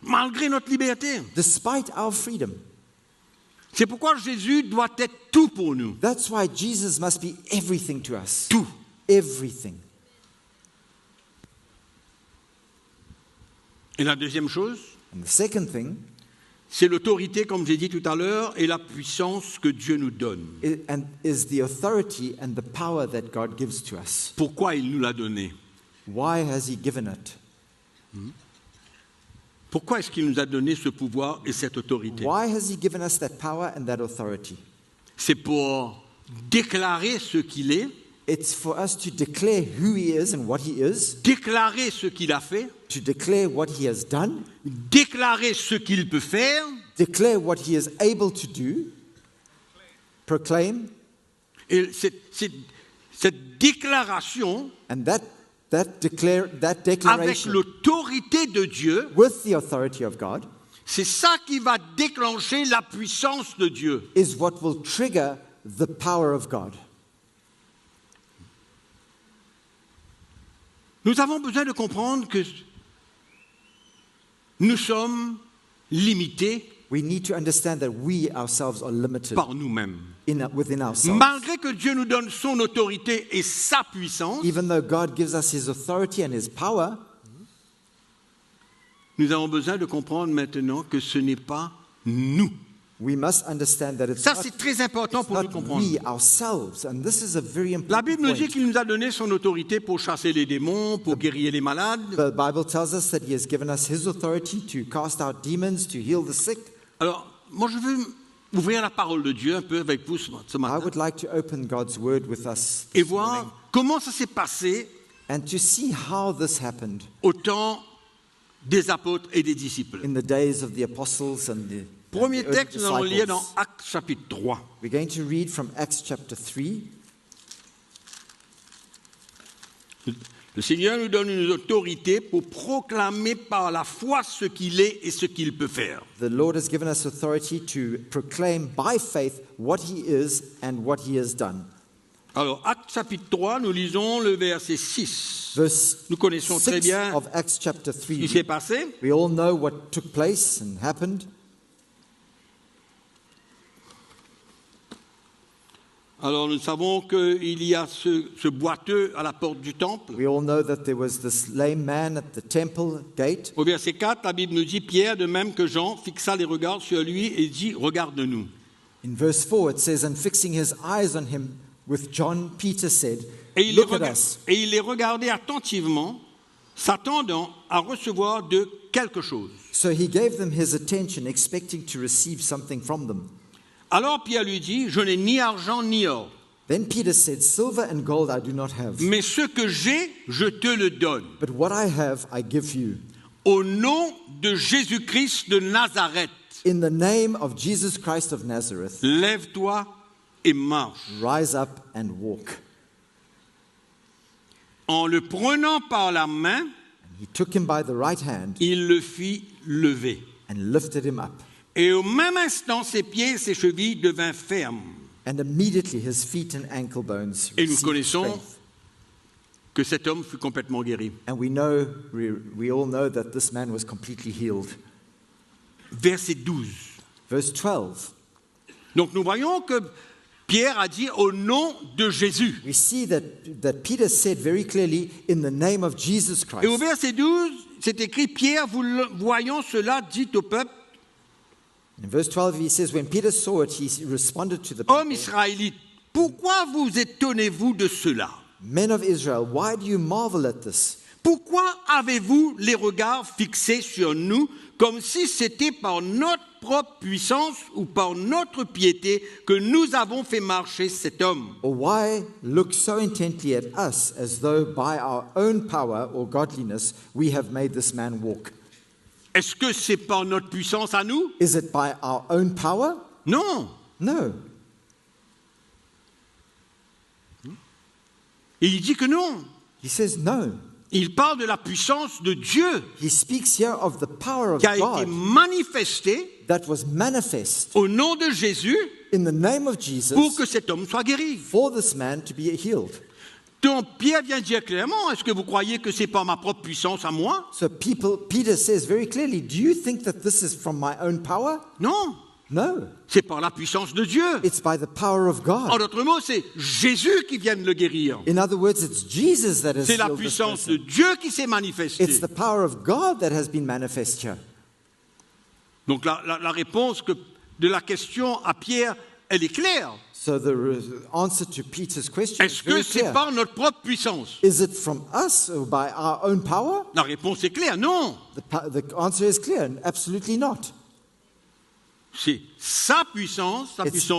A: Malgré notre liberté.
B: despite our freedom.
A: C'est pourquoi Jésus doit être tout pour nous.
B: That's why Jesus must be everything to us.
A: Tout.
B: Everything.
A: Et la deuxième chose,
B: And the second thing
A: c'est l'autorité, comme j'ai dit tout à l'heure, et la puissance que Dieu nous donne.
B: is the authority and the power that God gives to us.
A: Pourquoi il nous l'a donné?
B: Why has He given it?
A: Pourquoi est-ce qu'il nous a donné ce pouvoir et cette autorité?
B: Why has He given us that power and that authority?
A: C'est pour déclarer ce qu'il est,
B: It's for us to declare who He is and what He is,
A: déclarer ce qu'il a fait,
B: to declare what He has done,
A: déclarer ce qu'il peut faire,
B: declare what He is able to do, proclaim,
A: et cette déclaration,
B: and that
A: avec
B: declaration
A: l'autorité de Dieu,
B: with the authority of God
A: c'est ça qui va déclencher la puissance de Dieu.
B: is what will trigger the power of God.
A: Nous avons besoin de comprendre que nous sommes limités
B: We need to understand that we ourselves are limited
A: par nous-mêmes.
B: within ourselves.
A: Malgré que Dieu nous donne son autorité et sa puissance,
B: Even though God gives us His authority and His power,
A: nous avons besoin de comprendre maintenant que ce n'est pas nous.
B: we must understand that it's
A: Ça,
B: not,
A: c'est très important pour nous
B: not
A: comprendre.
B: we ourselves. And this is a very
A: La
B: important
A: Bible nous dit
B: point.
A: qu'il nous a donné son autorité pour chasser les démons, pour guérir les malades.
B: The Bible tells us that He has given us His authority to cast out demons, to heal the sick.
A: Alors, moi, je veux ouvrir la parole de Dieu un peu avec vous ce
B: I
A: matin
B: would like to open God's Word with us
A: et
B: this morning
A: voir comment ça s'est passé
B: and to see how this happened
A: au temps des apôtres et des disciples.
B: in the days of the apostles and the
A: Premier
B: early
A: texte, nous allons lire dans
B: disciples.
A: Actes chapitre 3.
B: We're going to read from Acts chapter 3.
A: Le Seigneur nous donne une autorité pour proclamer par la foi ce qu'il est et ce qu'il peut faire.
B: The Lord has given us authority to proclaim by faith what He is and what He has done.
A: Alors, Actes chapitre 3, nous lisons le verset 6.
B: Verse
A: Nous connaissons très
B: 6
A: bien
B: of Acts chapter
A: ce qui s'est
B: 3.
A: passé.
B: We all know what took place and happened.
A: Alors, nous savons qu'il y a ce boiteux à la porte du temple.
B: We all know that there was this lame man at the temple gate.
A: Au verset 4, la Bible nous dit, Pierre, de même que Jean, fixa les regards sur lui et dit, regarde-nous.
B: In verse 4 it says, and fixing his eyes on him with John, Peter said,
A: Et il,
B: look at us.
A: et il les regardait attentivement, s'attendant à recevoir de quelque chose.
B: So he gave them his attention, expecting to receive something from them.
A: Alors Pierre lui dit, je n'ai ni argent ni or,
B: Then Peter said, silver and gold I do not have,
A: mais ce que j'ai, je te le donne.
B: but what I have I give you.
A: Au nom de Jésus-Christ de Nazareth,
B: In the name of Jesus Christ of Nazareth,
A: lève-toi et marche.
B: rise up and walk.
A: En le prenant par la main,
B: He took him by the right hand
A: il le fit lever.
B: and lifted him up.
A: Et au même instant, ses pieds et ses chevilles devinrent fermes.
B: And immediately his feet and ankle bones
A: Et nous
B: received
A: connaissons
B: strength.
A: que cet homme fut complètement guéri.
B: And we all know that this man was completely healed.
A: Verset 12.
B: Verse 12.
A: Donc nous voyons que Pierre a dit au nom de Jésus.
B: We see that Peter said very clearly, in the name of Jesus
A: Et au
B: Christ.
A: verset 12, c'est écrit, Pierre, voyant cela, dit au peuple,
B: In verse 12, he says, when Peter saw it, he responded to the
A: hommes
B: people,
A: israélites, pourquoi vous étonnez-vous de cela?
B: men of Israel, why do you marvel at this?
A: Pourquoi avez-vous les regards fixés sur nous comme si c'était par notre propre puissance ou par notre piété que nous avons fait marcher cet homme?
B: Or why look so intently at us as though by our own power or godliness we have made this man walk?
A: Est-ce que c'est par notre puissance à nous?
B: Is it by our own power?
A: Non.
B: No.
A: Et il dit que non.
B: He says no.
A: Il parle de la puissance de Dieu
B: He speaks here of the power of
A: qui a été
B: God
A: manifestée
B: that was manifest
A: au nom de Jésus
B: in the name of
A: pour
B: Jesus
A: que cet homme soit guéri.
B: for this man to be healed.
A: Donc Pierre vient dire clairement, est-ce que vous croyez que c'est par ma propre puissance à moi?
B: So Peter says very clearly, do you think that this is from my own power?
A: Non,
B: No.
A: c'est par la puissance de Dieu.
B: It's by the power of
A: En
B: God.
A: d'autres mots, c'est Jésus qui vient de le guérir.
B: In other words, it's Jesus that has
A: C'est la
B: healed this
A: puissance de
B: person.
A: Dieu qui s'est manifestée.
B: It's the power of God that has been manifest here.
A: Donc la réponse de la question à Pierre, elle est claire.
B: So the answer to Peter's question is
A: Est-ce que
B: very
A: c'est
B: clear.
A: par notre propre puissance?
B: Is it from us or by our own power?
A: La réponse est claire, non.
B: The answer is clear, absolutely not.
A: C'est sa puissance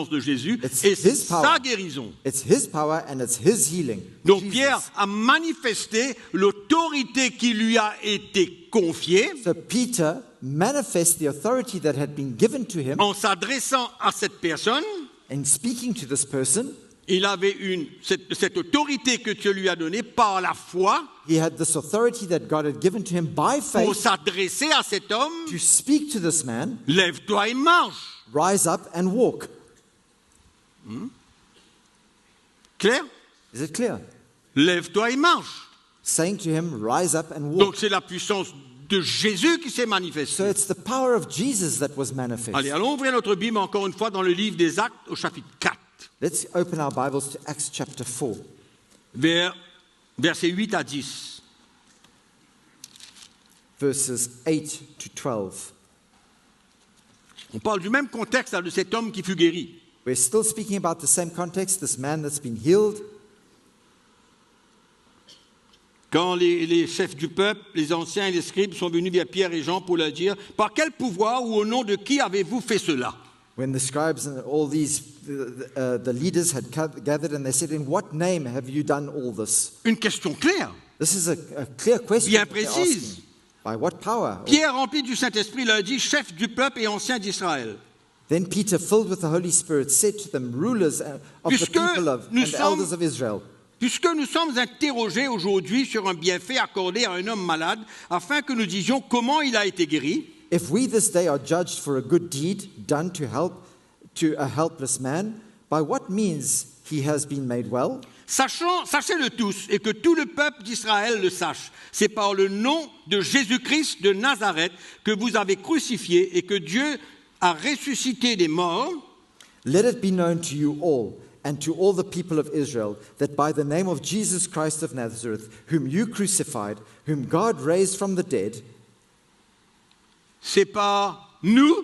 A: de Jésus,
B: it's
A: et
B: his
A: sa
B: power.
A: guérison.
B: It's his power and it's his healing.
A: Donc
B: Jesus.
A: Pierre a manifesté l'autorité qui lui a été confiée
B: So Peter manifests the authority that had been given to him
A: en s'adressant à cette personne.
B: and speaking to this person.
A: Il avait cette autorité que Dieu lui a donnée par la foi
B: He had this authority that God had given to him by
A: pour
B: faith
A: s'adresser à cet homme.
B: to speak to this man,
A: Lève-toi et marche.
B: rise up and walk.
A: Clair?
B: Is it clear?
A: Lève-toi et marche.
B: Saying to him, rise up and walk.
A: Donc c'est la puissance de Jésus qui s'est
B: So
A: manifestée.
B: it's the power of Jesus that was manifest.
A: Allez, allons ouvrir notre Bible encore une fois dans le livre des Actes au chapitre 4,
B: Let's open our Bibles to Acts chapter 4,
A: versets 8 à 10.
B: verses 8 to 12.
A: On parle du même contexte là, de cet homme qui fut guéri.
B: We're still speaking about the same context, this man that's been healed.
A: Quand les chefs du peuple, les anciens et les scribes sont venus vers Pierre et Jean pour leur dire « Par quel pouvoir ou au nom de qui avez-vous fait cela ?»
B: When the scribes and all these, the leaders had gathered and they said, in what name have you done all this?
A: Une question claire.
B: This is a clear question.
A: Bien
B: that they're
A: précise.
B: asking. By what power?
A: Pierre, rempli du Saint-Esprit, leur dit « Chef du peuple et ancien d'Israël.
B: Then Peter, filled with the Holy Spirit, said to them, rulers of the
A: Puisque
B: people
A: nous
B: and
A: sommes-
B: elders of Israel,
A: Puisque nous sommes interrogés aujourd'hui sur un bienfait accordé à un homme malade, afin que nous disions comment il a été guéri,
B: if we this day are judged for a good deed done to a helpless man, by what means he has been made well?
A: sachez-le tous, et que tout le peuple d'Israël le sache, c'est par le nom de Jésus-Christ de Nazareth que vous avez crucifié et que Dieu a ressuscité des morts,
B: Let it be known to you all and to all the people of Israel that by the name of Jesus Christ of Nazareth, whom you crucified, whom God raised from the dead,
A: c'est par nous,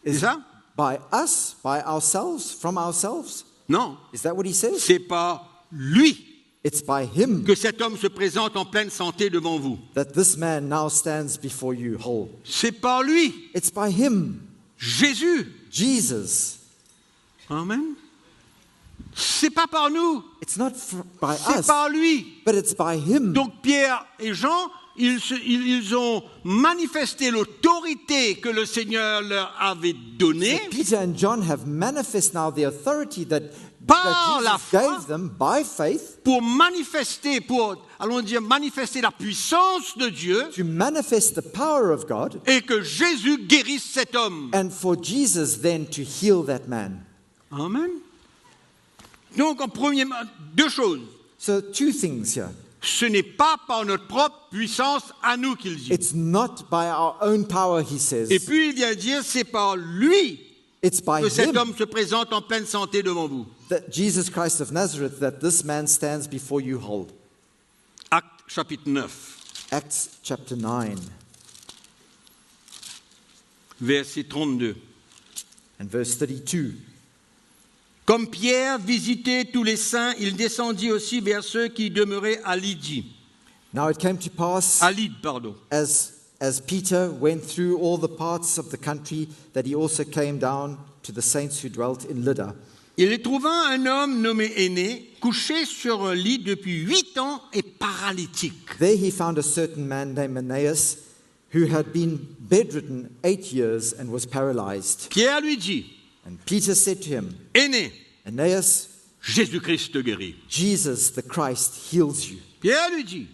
A: c'est
B: is
A: ça?
B: by us, by ourselves, from ourselves.
A: Non,
B: Is that what he says?
A: c'est par lui
B: It's by him
A: que cet homme se présente en pleine santé devant vous.
B: that this man now stands before you whole.
A: C'est par lui,
B: It's by him,
A: Jésus.
B: Jesus.
A: Amen. C'est pas par nous,
B: It's not by
A: c'est
B: us,
A: par lui.
B: but it's by him.
A: Donc Pierre et Jean, ils ont manifesté l'autorité que le Seigneur leur avait donnée
B: Peter and John have manifest now the authority that
A: Par la
B: Jesus
A: foi.
B: gave them by faith
A: pour manifester, allons dire, manifester la puissance de Dieu
B: to manifest the power of God
A: et que Jésus guérisse cet homme.
B: and for Jesus then to heal that man.
A: Amen. Donc, en premier, deux choses.
B: So two things here.
A: Ce n'est pas par notre propre puissance à nous qu'il dit.
B: It's not by our own power, he says.
A: Et puis il vient dire, c'est par lui
B: It's by
A: que cet
B: him
A: homme se présente en pleine santé devant vous.
B: that Jesus Christ of Nazareth, that this man stands before you whole.
A: Acte chapitre 9,
B: Acts chapter 9
A: verset 32.
B: and verse 32.
A: Comme Pierre visitait tous les saints, il descendit aussi vers ceux qui demeuraient à Lydie.
B: Now it came to pass,
A: À Lyde, pardon.
B: as Peter went through all the parts of the country, that he also came down to the saints who dwelt in Lydda.
A: Il y trouva un homme nommé Aîné, couché sur un lit depuis 8 ans et paralytique.
B: There he found a certain man named Aeneas, who had been bedridden 8 years and was paralyzed.
A: Pierre lui dit,
B: And Peter said to him,
A: Aîné,
B: Aeneas,
A: Jésus-Christ te guérit.
B: Jesus the Christ heals you.
A: Pierre lui dit,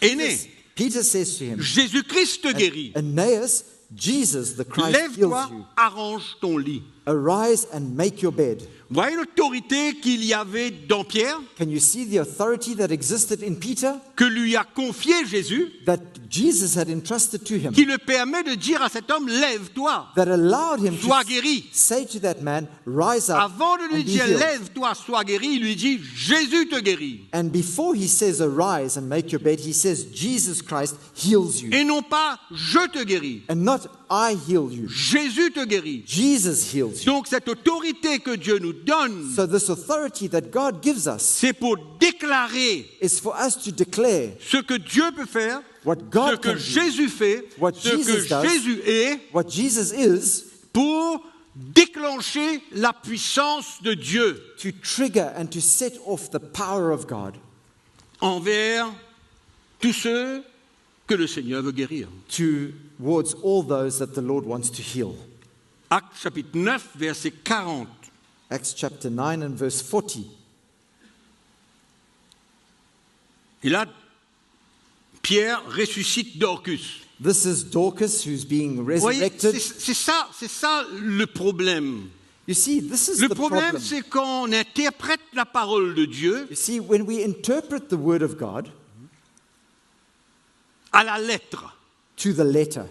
A: Aîné,
B: Peter says to him,
A: Jésus-Christ te guérit.
B: Aeneas, Jesus the Christ heals
A: Lève-toi,
B: you.
A: arrange ton lit.
B: Arise and make your bed.
A: Voyez l'autorité qu'il y avait dans Pierre,
B: Can you see the authority that existed in Peter,
A: que lui a confié Jésus,
B: that Jesus had entrusted to him,
A: qui le permet de dire à cet homme, lève-toi,
B: that allowed him
A: sois
B: to
A: guéri.
B: say to that man, rise up
A: Avant de lui
B: and be
A: dire,
B: healed.
A: lève-toi, sois guéri, il lui dit, Jésus te guérit.
B: And before he says arise and make your bed, he says Jesus Christ heals you.
A: Et non pas, je te guéris.
B: And not I heal you.
A: Jésus te guérit.
B: Jesus heals you.
A: Donc cette autorité que Dieu nous donne,
B: So this authority that God gives us
A: c'est pour déclarer
B: is for us to declare
A: ce que Dieu peut faire,
B: what
A: ce
B: God
A: que
B: can do,
A: Jésus fait,
B: What
A: ce que
B: Jesus does.
A: Jésus est,
B: what Jesus is,
A: pour déclencher la puissance de Dieu
B: to trigger and to set off the power of God
A: envers tous ceux que le Seigneur veut guérir.
B: towards all those that the Lord wants to heal.
A: Acte chapitre 9, verset 40.
B: Acts chapter 9 and verse 40.
A: Et là, Pierre ressuscite Dorcus.
B: This is Dorcas who's being
A: Vous voyez,
B: resurrected.
A: c'est ça le problème.
B: You see, this is
A: Le
B: the
A: problème,
B: problem.
A: c'est qu'on interprète la parole de Dieu
B: You see, when we interpret the word of God
A: à la lettre.
B: to the letter,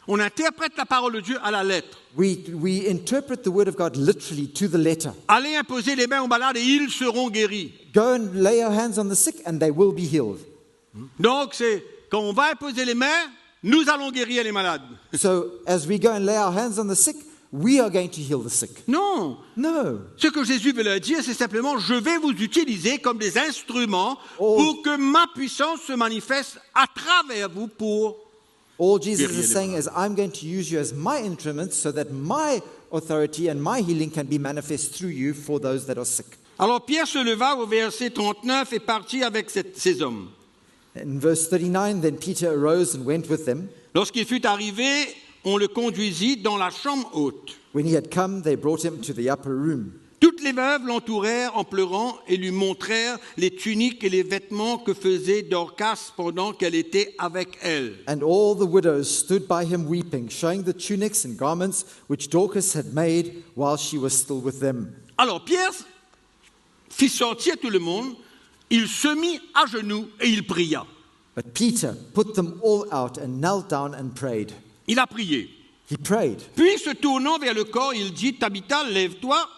A: On interprète la parole de Dieu à la lettre.
B: we interpret the word of God literally to the letter.
A: Allez imposer les mains aux malades et ils seront guéris.
B: Go and lay your hands on the sick and they will be healed.
A: Donc, c'est quand on va imposer les mains, nous allons guérir les malades.
B: So as we go and lay our hands on the sick, we are going to heal the sick.
A: Non.
B: No.
A: Ce que Jésus veut leur dire, c'est simplement, je vais vous utiliser comme des instruments
B: Oh.
A: pour que ma puissance se manifeste à travers vous pour...
B: All Jesus
A: Guérir les
B: is saying is, I'm going to use you as my instruments so that my authority and my healing can be manifest through you for those that are sick.
A: Alors Pierre se leva au verset 39 et partit avec ces hommes.
B: In verse 39, then Peter arose and went with them.
A: Lorsqu'il fut arrivé, on le conduisit dans la chambre haute.
B: When he had come, they brought him to the upper room.
A: Toutes les veuves l'entourèrent en pleurant et lui montrèrent les tuniques et les vêtements que faisait Dorcas pendant qu'elle était avec elles.
B: And all the widows stood by him weeping, showing the tunics and garments which Dorcas had made while she was still with them.
A: Alors Pierre fit sortir tout le monde, il se mit à genoux et il pria.
B: But Peter put them all out and knelt down and prayed.
A: Il a prié.
B: He prayed.
A: Puis se tournant vers le corps, il dit, Tabitha, lève-toi.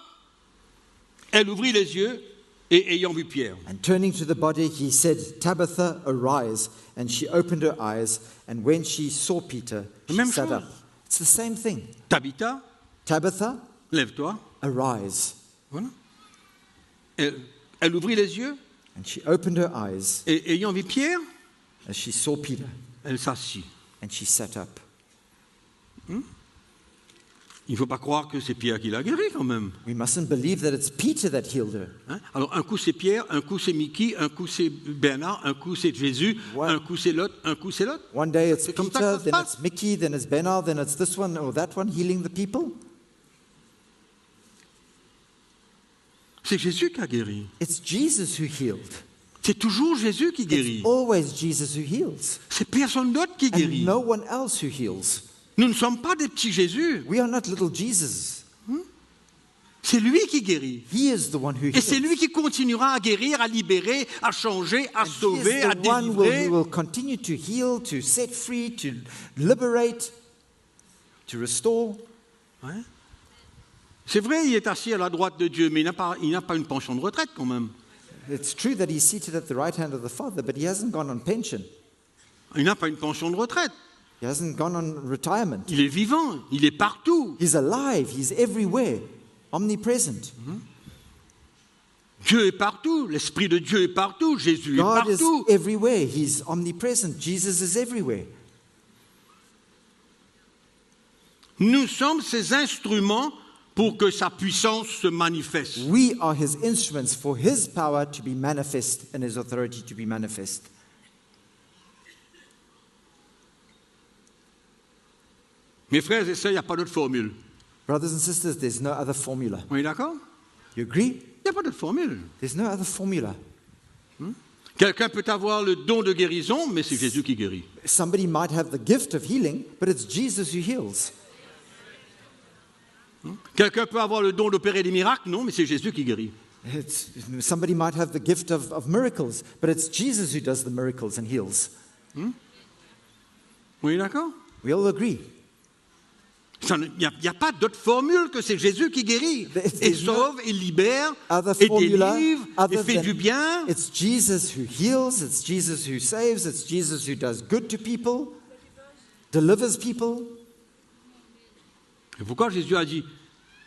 A: Elle ouvrit les yeux et ayant vu Pierre.
B: And turning to the body, he said, Tabitha, arise. And she opened her eyes, and when she saw Peter, she
A: Même
B: sat
A: chose.
B: up. It's the same thing.
A: Tabitha,
B: Tabitha,
A: lève-toi.
B: arise.
A: Voilà. Elle ouvrit les yeux
B: And she opened her eyes
A: et ayant vu Pierre,
B: as she saw Peter,
A: elle s'assit.
B: and she sat up.
A: Il ne faut pas croire que c'est Pierre qui l'a guéri quand même.
B: We mustn't believe that it's Peter that healed her.
A: Hein? Alors un coup c'est Pierre, un coup c'est Mickey, un coup c'est Bernard, un coup c'est Jésus,
B: Ouais.
A: un coup c'est l'autre, un coup c'est l'autre.
B: One day it's
A: C'est comme ça
B: Peter,
A: que ça se
B: then
A: passe.
B: it's Mickey, then it's Bernard, then it's this one or that one healing the people.
A: C'est Jésus qui a guéri.
B: It's Jesus who healed.
A: C'est toujours Jésus qui guérit.
B: It's always Jesus who heals,
A: C'est personne d'autre qui guérit.
B: and no one else who heals.
A: Nous ne sommes pas des petits Jésus.
B: We are not little Jesus.
A: C'est lui qui guérit.
B: He is the one who
A: Et c'est
B: heals.
A: lui qui continuera à guérir, à libérer, à changer, à
B: He
A: sauver,
B: is
A: à
B: the one
A: délivrer.
B: who will continue to heal, to set free, to liberate, to restore.
A: Ouais. C'est vrai, il est assis à la droite de Dieu, mais il n'a pas une pension de retraite quand même.
B: It's true that he's seated at the right hand of the Father, but he hasn't gone on pension.
A: Il n'a pas une pension de retraite.
B: He hasn't gone on retirement.
A: Il est vivant, il est partout.
B: He's alive. He's everywhere, omnipresent.
A: Dieu est partout, l'Esprit de Dieu est partout, Jésus est
B: God is
A: partout.
B: everywhere. He's omnipresent. Jesus is everywhere.
A: Nous sommes ses instruments pour que sa puissance se manifeste.
B: We are his instruments for his power to be manifest and his authority to be manifest.
A: Mes frères et sœurs, il n'y a pas d'autre formule.
B: Brothers and sisters, there's no other formula.
A: On est d'accord?
B: You agree?
A: Il n'y a pas d'autre formule.
B: There's no other formula.
A: Quelqu'un peut avoir le don de guérison, mais c'est Jésus qui guérit.
B: Somebody might have the gift of healing, but it's Jesus who heals.
A: Quelqu'un peut avoir le don d'opérer des miracles, non, mais c'est Jésus qui guérit.
B: Somebody might have the gift of miracles, but it's Jesus who does the miracles and heals.
A: Oui, d'accord?
B: We all agree.
A: Il n'y a pas d'autre formule que c'est Jésus qui guérit, et
B: There's no
A: sauve, et libère,
B: other
A: et
B: formula
A: délivre, et
B: other
A: fait
B: than
A: du bien.
B: it's Jesus who heals, it's Jesus who saves, it's Jesus who does good to people, delivers people.
A: Et pourquoi Jésus a dit,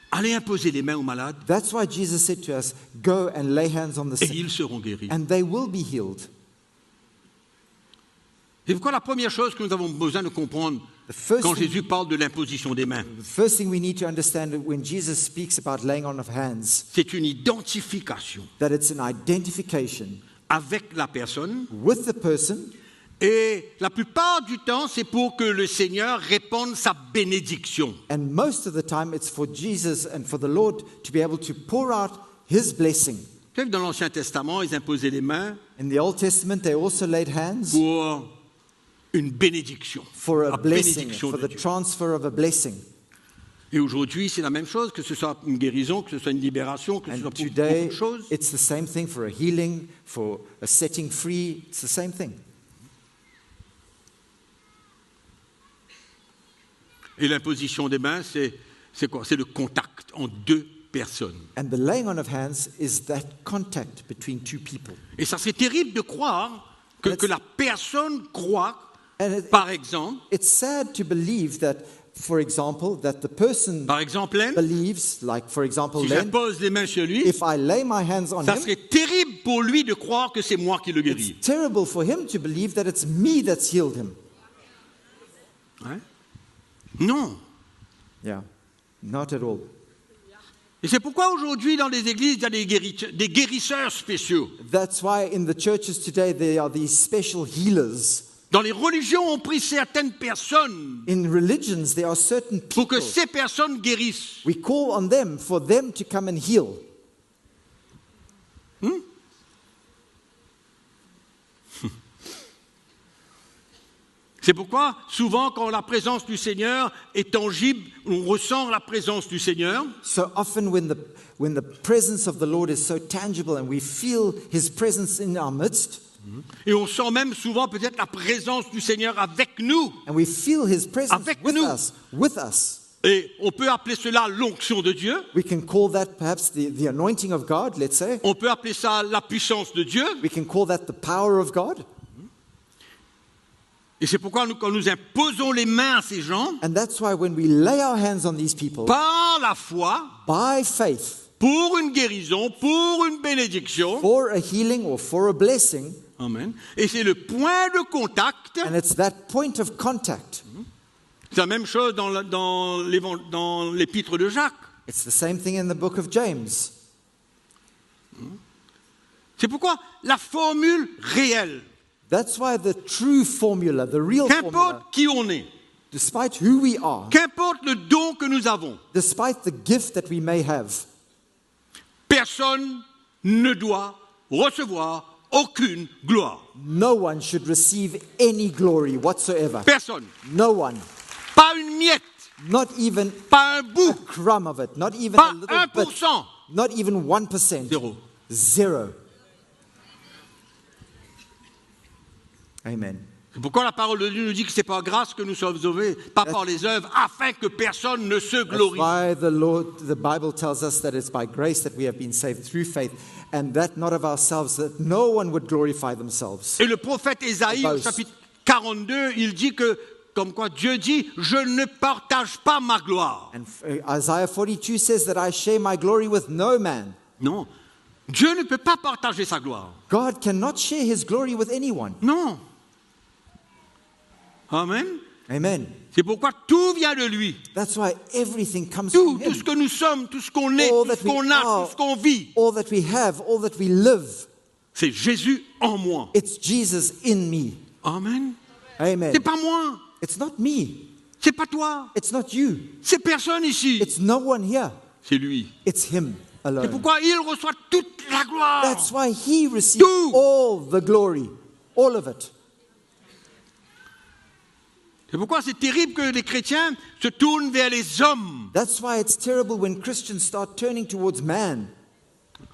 A: allez imposer les mains aux malades,
B: That's why Jesus said to us, go and lay hands on the
A: et
B: sick,
A: ils seront guéris.
B: and they will be healed.
A: C'est pourquoi la première chose que nous avons besoin de comprendre
B: The first
A: quand
B: thing-
A: Jésus parle de l'imposition des mains,
B: The first thing we need to understand when Jesus speaks about laying on of hands,
A: c'est une identification
B: that it's an identification
A: avec la personne.
B: with the person,
A: Et la plupart du temps, c'est pour que le Seigneur répande sa bénédiction.
B: and most of the time it's for Jesus and for the Lord to be able to pour out his blessing.
A: Vous savez que dans l'Ancien Testament, ils imposaient les mains
B: In the Old Testament, they also laid hands
A: pour une bénédiction.
B: for
A: La
B: a blessing,
A: bénédiction
B: for
A: de
B: the
A: Dieu.
B: transfer of a blessing.
A: Et aujourd'hui, c'est la même chose, que ce soit une guérison, que ce soit une libération, que ce soit
B: And
A: pour beaucoup
B: today,
A: de choses.
B: it's the same thing for a healing, for a setting free. It's the same thing.
A: Et l'imposition des mains, c'est quoi? C'est le contact entre deux personnes.
B: And the laying on of hands is that contact between two people.
A: Et ça serait terrible de croire que la personne croit,
B: And it-
A: par exemple,
B: it's sad to believe that, for example, that the person
A: Len,
B: believes, like, for example,
A: si
B: Len,
A: j'impose les mains sur lui,
B: if I lay my hands on
A: ça
B: him,
A: serait terrible pour lui de croire que c'est moi qui le guéris.
B: it's terrible for him to believe that it's me that's healed him.
A: Hein? Non.
B: Yeah, not at all.
A: Et c'est pourquoi aujourd'hui, dans les églises, il y a des guérisseurs spéciaux.
B: That's why in the churches today there are these special healers.
A: Dans les religions, on prie certaines personnes
B: In religions, there are certain
A: pour que
B: people.
A: ces personnes guérissent.
B: We call on them for them to come and heal.
A: C'est pourquoi, souvent, quand la présence du Seigneur est tangible, on ressent la présence du Seigneur,
B: So often when the presence of the Lord is so tangible and we feel his presence in our midst,
A: et on sent même souvent peut-être la présence du Seigneur avec nous.
B: and we feel his presence
A: Avec nous.
B: with us,
A: Et on peut appeler cela l'onction de Dieu,
B: we can call that perhaps the anointing of God, let's say.
A: on peut appeler ça la puissance de Dieu.
B: We can call that the power of God.
A: Et c'est pourquoi quand nous imposons les mains à ces gens,
B: And that's why when we lay our hands on these people,
A: par la foi,
B: by faith,
A: pour une guérison, pour une bénédiction,
B: for a healing or for a blessing,
A: amen, et c'est le point de contact.
B: and it's that point of contact.
A: C'est la même chose dans l'épître de Jacques.
B: It's the same thing in the book of James.
A: C'est pourquoi la formule réelle,
B: That's why the true formula, the real formula,
A: qu'importe qui on est,
B: despite who we are,
A: qu'importe le don que nous avons,
B: despite the gift that we may have,
A: personne ne doit recevoir aucune gloire.
B: no one should receive any glory whatsoever.
A: Personne.
B: No one.
A: Pas une miette,
B: Not even
A: pas un
B: a
A: bout,
B: crumb of it. Not even
A: pas
B: a little bit.
A: 1%.
B: Not even 1%.
A: Zéro.
B: Zero. Amen.
A: C'est pourquoi la parole de Dieu nous dit que c'est par grâce que nous sommes sauvés, pas par les œuvres, afin que personne ne se
B: That's
A: glorifie.
B: why the Bible tells us that it's by grace that we have been saved through faith, and that not of ourselves, that no one would glorify themselves.
A: Et le prophète Ésaïe, au chapitre 42, il dit que, comme quoi Dieu dit, je ne partage pas ma gloire.
B: And Isaiah 42 says that I share my glory with no man.
A: Non, Dieu ne peut pas partager sa gloire.
B: God cannot share his glory with anyone.
A: Non. Amen.
B: Amen.
A: C'est pourquoi tout vient de lui.
B: That's why everything comes
A: Tout,
B: from
A: tout
B: him.
A: ce que nous sommes, tout ce qu'on est,
B: All
A: tout
B: that
A: ce qu'on a,
B: we are.
A: tout ce qu'on vit,
B: All that we have, all that we live,
A: c'est Jésus en moi.
B: it's Jesus in me.
A: Amen.
B: Amen.
A: C'est pas moi,
B: It's not me.
A: c'est pas toi,
B: It's not you.
A: c'est personne ici.
B: It's no one here.
A: C'est lui.
B: It's him
A: C'est
B: alone.
A: pourquoi il reçoit toute la gloire.
B: That's why he received
A: Tout.
B: all the glory, all of it.
A: C'est pourquoi c'est terrible que les chrétiens se tournent vers les hommes
B: That's why it's terrible when Christians start turning towards man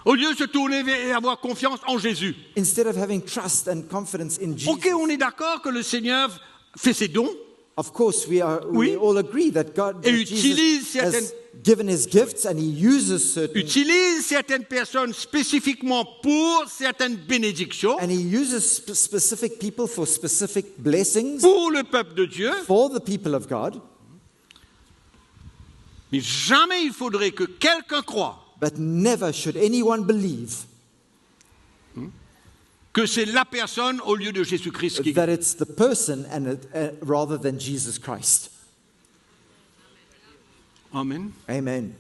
A: au lieu de se tourner vers et avoir confiance en Jésus.
B: instead of having trust and confidence in Jesus.
A: Ok, on est d'accord que le Seigneur fait ses dons
B: Of course,
A: Oui.
B: we all agree that God,
A: Et
B: that
A: utilise
B: Jesus has
A: certaines-
B: given his gifts and he uses certain,
A: utilise certaines personnes spécifiquement pour certaines bénédictions,
B: and he uses specific people for specific blessings
A: pour le peuple de Dieu,
B: for the people of God.
A: mais jamais il faudrait que quelqu'un croie
B: But never should anyone believe
A: que c'est la personne au lieu de Jésus-Christ qui
B: that it's the person rather than Jesus Christ.
A: Amen.
B: Amen.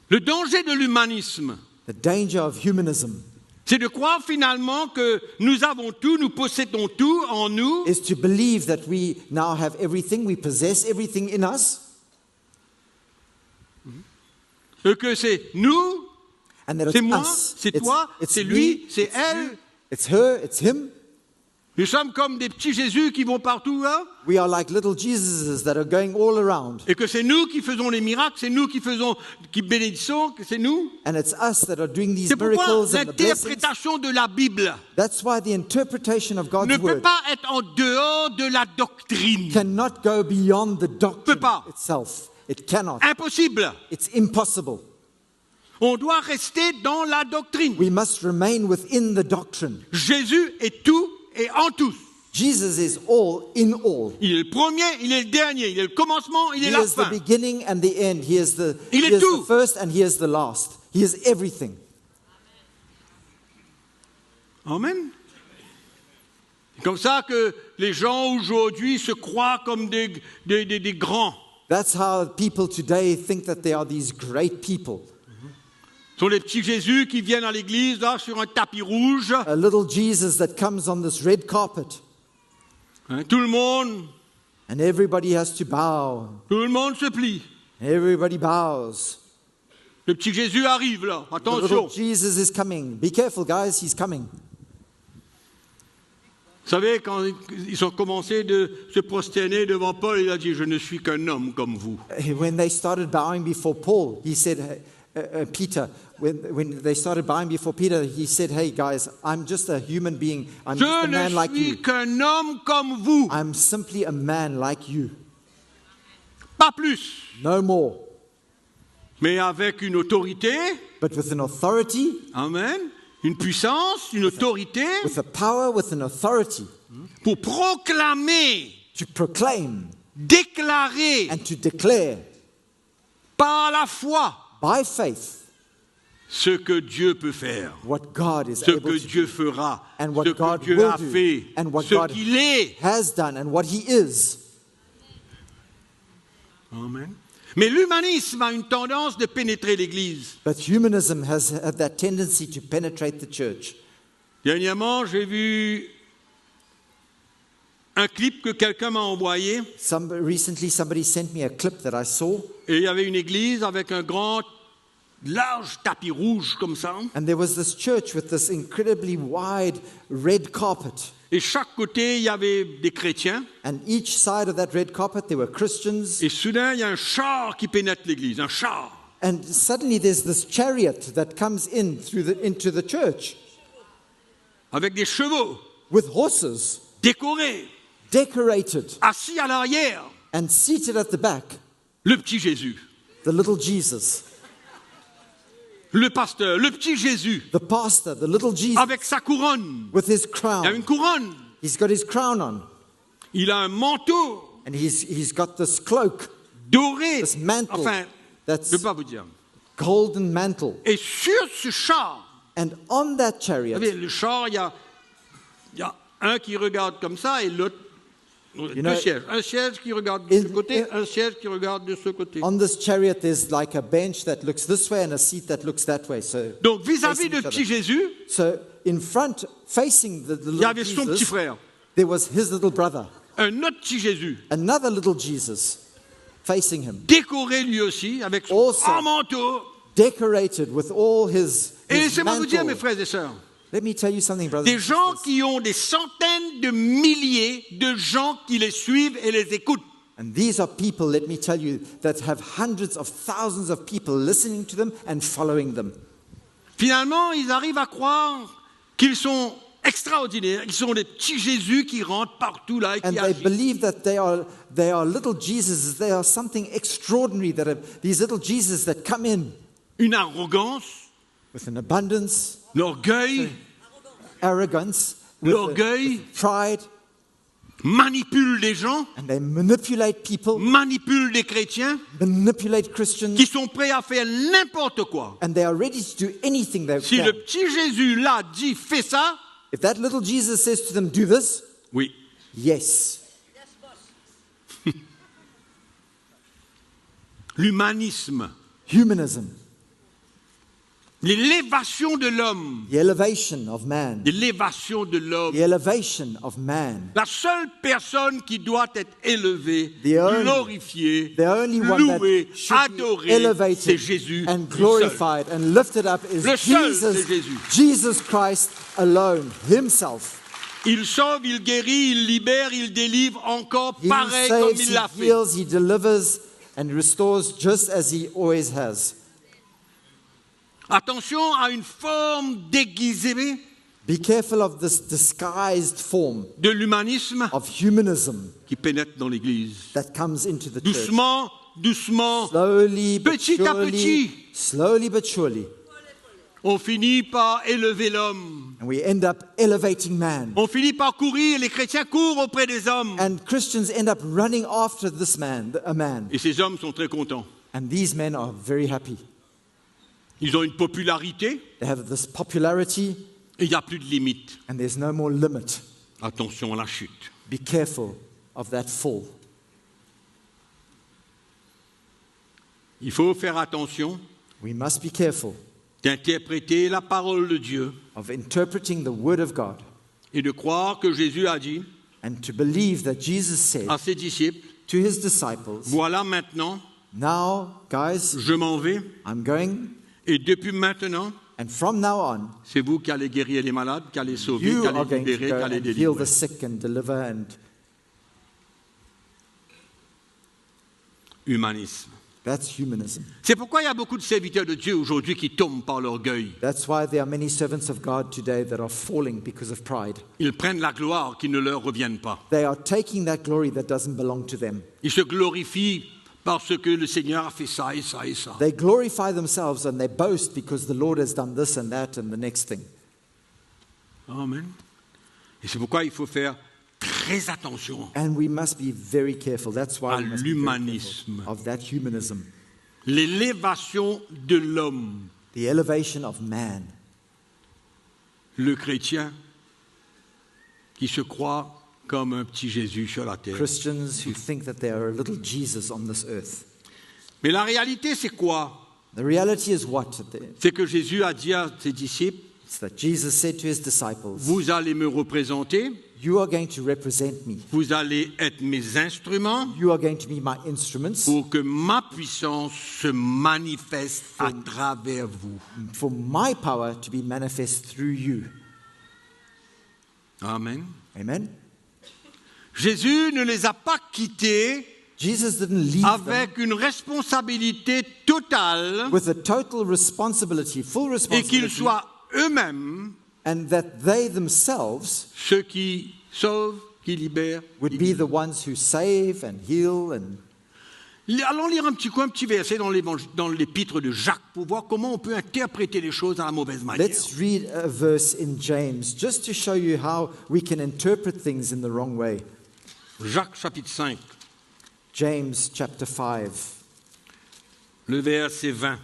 A: Le danger de l'humanisme,
B: The danger of humanism
A: c'est de croire finalement que nous avons tout, nous possédons tout en nous,
B: is to believe that we now have everything, we possess everything in us,
A: et que c'est nous,
B: and that
A: c'est
B: it's
A: moi,
B: us.
A: c'est
B: It's-
A: toi,
B: it's
A: c'est
B: me,
A: lui, c'est
B: it's
A: elle.
B: you, it's her, it's him.
A: Nous sommes comme des petits Jésus qui vont partout, hein,
B: We are like little Jesuses that are going all around.
A: et que c'est nous qui faisons les miracles, c'est nous qui bénissons, que c'est nous.
B: And it's us that are doing these
A: C'est pourquoi
B: miracles and the blessings.
A: l'interprétation de la Bible
B: That's why the interpretation of God's
A: ne peut
B: word
A: pas être en dehors de la doctrine.
B: cannot go beyond the doctrine
A: Peut pas.
B: itself. It cannot.
A: Impossible.
B: It's impossible.
A: On doit rester dans la doctrine.
B: We must remain within the doctrine.
A: Jésus est tout et en tous.
B: Jesus is all in all.
A: Il est le premier, il est le dernier, il est le commencement, il
B: He
A: est la
B: is the
A: fin.
B: beginning and the end. He is the,
A: Il
B: he
A: est
B: is
A: tout.
B: the first and he is the last. He is everything.
A: Amen. C'est comme ça que les gens aujourd'hui se croient comme des grands.
B: That's how people today think that they are these great people.
A: Ce sont les petits Jésus qui viennent à l'église là sur un tapis rouge.
B: A little Jesus that comes on this red carpet
A: Hein, tout le monde
B: and
A: tout le monde se plie.
B: everybody bows.
A: Le petit Jésus arrive là.
B: The little
A: Attention.
B: Jesus is coming. Be careful, guys, he's coming.
A: Vous savez, quand ils ont commencé de se prosterner devant Paul, il a dit, je ne suis qu'un homme comme vous.
B: When they started bowing before Paul, he said, Peter, when they started bowing before Peter, he said, hey guys, I'm just a human being. I'm just a
A: Je
B: man like
A: ne suis
B: you.
A: qu'un homme comme vous.
B: I'm simply a man like you.
A: Pas plus.
B: No more.
A: Mais avec une autorité,
B: But with an authority,
A: amen, une puissance, une autorité,
B: with a power, with an authority
A: pour proclamer,
B: to proclaim
A: déclarer
B: and to declare
A: par la foi
B: by faith
A: ce que Dieu peut faire,
B: what God is
A: ce
B: able
A: que
B: to
A: Dieu
B: do,
A: fera,
B: and what
A: ce que
B: God
A: Dieu
B: will
A: a
B: do,
A: fait,
B: and what
A: ce
B: God
A: qu'il est.
B: has done and what he is.
A: Amen. Mais l'humanisme a une tendance de pénétrer l'Église.
B: But humanism has had that tendency to penetrate the church.
A: Dernièrement, j'ai vu un clip que quelqu'un m'a envoyé
B: Recently, somebody sent me a clip that I saw,
A: et il y avait une église avec un grand, large tapis rouge comme ça.
B: and there was this church with this incredibly wide red carpet.
A: Et chaque côté, il y avait des chrétiens.
B: And each side of that red carpet, there were Christians.
A: Et soudain, il y a un char qui pénètre l'église, un char.
B: And suddenly there's this chariot that comes into the church.
A: avec des chevaux
B: with horses,
A: décorés,
B: decorated,
A: assis à l'arrière,
B: and seated at the back,
A: le petit Jésus.
B: the little Jesus.
A: Le pasteur, le petit Jésus,
B: The pastor, the little Jesus,
A: avec sa couronne.
B: with his
A: Il a une
B: crown.
A: couronne.
B: He's got his crown on,
A: Il a un manteau
B: and he's got this cloak,
A: doré.
B: this mantle,
A: Enfin, je ne
B: that's
A: peux pas vous dire.
B: golden mantle.
A: Et sur ce char,
B: And on that
A: vous
B: chariot,
A: savez, le char, il y a un qui regarde comme ça et l'autre, deux
B: know,
A: sièges. Un siège qui regarde de ce côté,
B: in-
A: un siège qui regarde de ce côté.
B: on this chariot, there's like a bench that looks this way and a seat that looks that way.
A: Donc, vis-à-vis
B: facing
A: de
B: each
A: petit
B: other.
A: Jésus,
B: So in front, facing the
A: il y
B: little
A: avait son petit
B: Jesus,
A: frère.
B: there was his little brother,
A: Un autre petit Jésus,
B: another little Jesus, facing him,
A: décoré lui aussi, avec son
B: Also.
A: grand manteau.
B: decorated with all his
A: Et laissez-moi vous dire, mes
B: mantle.
A: frères et sœurs,
B: Let me tell you something, brothers
A: des
B: and
A: gens
B: sisters.
A: qui ont des centaines de milliers de gens qui les suivent et les écoutent.
B: And these are people, let me tell you, that have hundreds of thousands of people listening to them and following them.
A: Finalement, ils arrivent à croire qu'ils sont extraordinaires, qu'ils sont des petits Jésus qui rentrent partout là et
B: And
A: qui
B: they
A: agissent.
B: believe that they are little Jesus, they are something extraordinary, that are these little Jesus that come in
A: Une arrogance,
B: with an abundance,
A: l'orgueil,
B: arrogance, with
A: l'orgueil
B: pride,
A: manipule des gens,
B: and they manipulate people,
A: manipule des chrétiens
B: manipulate Christians,
A: qui sont prêts à faire n'importe quoi.
B: and they are ready to do anything they
A: Si
B: can.
A: le petit Jésus là dit fais ça,
B: If that little Jesus says to them, do this,
A: oui.
B: yes.
A: L'humanisme,
B: Humanism,
A: l'élévation de l'homme,
B: the elevation of man,
A: l'élévation de l'homme.
B: the elevation of man.
A: La seule personne qui doit être élevée,
B: The only-
A: glorifiée,
B: The only one
A: louée,
B: that should be
A: adorée, c'est
B: elevated
A: Jésus.
B: and
A: lui seul.
B: glorified and lifted up is
A: Le seul,
B: Jesus,
A: c'est Jésus.
B: Jesus Christ alone, himself.
A: Il sauve, il guérit, il libère, il délivre encore
B: He
A: pareil comme
B: saves,
A: il
B: he
A: l'a fait.
B: heals, he delivers and restores just as he always has.
A: Attention à une forme déguisée
B: Be careful of this disguised form
A: de l'humanisme
B: of humanism
A: qui pénètre dans l'Église.
B: that comes into the church.
A: Doucement, doucement,
B: Slowly but
A: Petit à
B: surely,
A: petit.
B: slowly but surely.
A: on finit par élever l'homme.
B: And we end up elevating man.
A: On finit par courir, les chrétiens courent auprès des hommes.
B: And Christians end up running after this man, a man.
A: Et ces hommes sont très contents.
B: And these men are very happy.
A: Ils ont une popularité
B: They have this popularity
A: et il n'y a plus de limite.
B: and there's no more limit.
A: Attention à la chute.
B: Be careful of that fall.
A: Il faut faire attention
B: We must be careful
A: d'interpréter la parole de Dieu
B: of interpreting the word of God
A: et de croire que Jésus a dit
B: and to believe that Jesus said
A: à ses disciples,
B: to his disciples,
A: voilà maintenant,
B: now, guys,
A: je m'en vais
B: I'm going,
A: et depuis maintenant,
B: and from now on,
A: c'est vous qui allez guérir les malades, qui allez sauver,
B: you
A: qui
B: are
A: allez
B: going to
A: libérer,
B: go
A: qui allez
B: and heal
A: délivrer.
B: the sick and deliver and
A: Humanisme.
B: that's humanism.
A: C'est pourquoi il y a beaucoup de serviteurs de Dieu aujourd'hui qui tombent par l'orgueil.
B: That's why there are many servants of God today that are falling because of pride.
A: Ils prennent la gloire qui ne leur revient pas.
B: They are taking that glory that doesn't belong to them.
A: Ils se glorifient parce que le Seigneur a fait ça et ça et ça.
B: They glorify themselves and they boast because the Lord has done this and that and the next thing.
A: Amen. Et c'est pourquoi il faut faire très attention
B: And we must be very careful. That's why
A: à
B: we must be very
A: l'humanisme,
B: careful of that humanism,
A: l'élévation de l'homme.
B: the elevation of man.
A: Le chrétien qui se croit comme un petit Jésus sur la terre.
B: Christians who think that they are a little Jesus on this earth.
A: Mais la réalité, c'est quoi?
B: The reality is what?
A: C'est que Jésus a dit à ses disciples,
B: It's that Jesus said to his disciples,
A: vous allez me représenter,
B: you are going to represent me.
A: vous allez être mes instruments
B: You are going to be my instruments
A: pour que ma puissance se manifeste à travers vous.
B: for my power to be manifest through you.
A: Amen.
B: Amen?
A: Jésus ne les a pas quittés
B: Jesus didn't leave them
A: avec une responsabilité totale
B: with a total responsibility, full
A: et qu'ils
B: responsibility,
A: soient eux-mêmes
B: and that they themselves
A: ceux qui sauvent, qui libèrent.
B: would be the ones who save and heal. And
A: Allons lire un petit verset dans l'épître de Jacques pour voir comment on peut interpréter les choses à la mauvaise manière.
B: let's read a verse in James just to show you how we can interpret things in the wrong way.
A: Jacques chapitre 5,
B: James chapter 5.
A: le verset 20.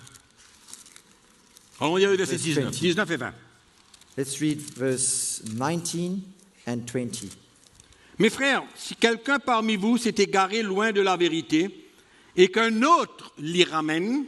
A: Allons lire le verset
B: Verse
A: 19,
B: 20.
A: 19 et 20.
B: Let's read verse 19 and 20.
A: Mes frères, si quelqu'un parmi vous s'est égaré loin de la vérité et qu'un autre l'y ramène,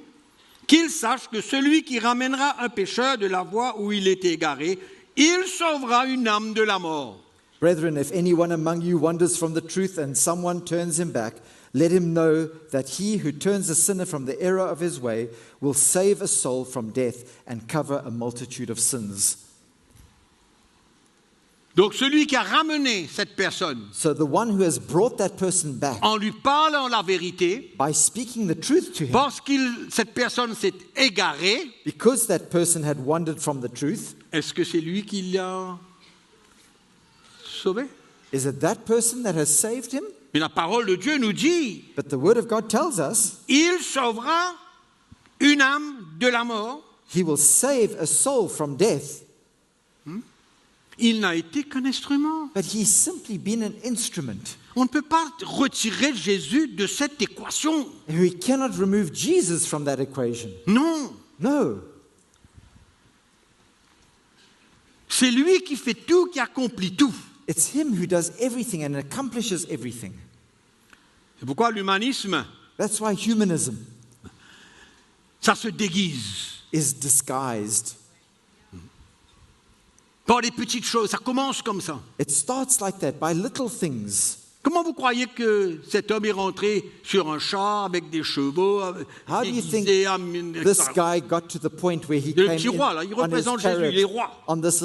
A: qu'il sache que celui qui ramènera un pécheur de la voie où il est égaré, il sauvera une âme de la mort.
B: Brethren, if anyone among you wanders from the truth and someone turns him back, let him know that he who turns a sinner from the error of his way will save a soul from death and cover a multitude of sins.
A: Donc celui qui a ramené cette personne
B: So the one who has brought that person back
A: en lui parlant la vérité,
B: by speaking the truth to him,
A: parce que cette personne s'est égarée,
B: because that person had wandered from the truth,
A: est-ce que c'est lui qui l'a sauvé?
B: is it that person that has saved him?
A: Mais la parole de Dieu nous dit,
B: But the word of God tells us
A: il sauvera une âme de la mort.
B: he will save a soul from death.
A: Il n'a été qu'un instrument.
B: But he's simply been an instrument.
A: On ne peut pas retirer Jésus de cette équation.
B: We cannot remove Jesus from that equation.
A: Non,
B: No.
A: c'est lui qui fait tout, qui accomplit tout.
B: It's him who does everything and accomplishes everything.
A: C'est pourquoi l'humanisme,
B: That's why humanism
A: ça se déguise
B: is disguised.
A: par des petites choses. Ça commence comme ça.
B: It starts like that, by little things.
A: Comment vous croyez que cet homme est rentré sur un char avec des chevaux,
B: How do you think
A: déguisé,
B: this
A: etc.
B: guy got to the point where he
A: Le
B: came
A: petit roi, là, il
B: in on his
A: représente Jésus, il est
B: chariot,
A: roi.
B: on this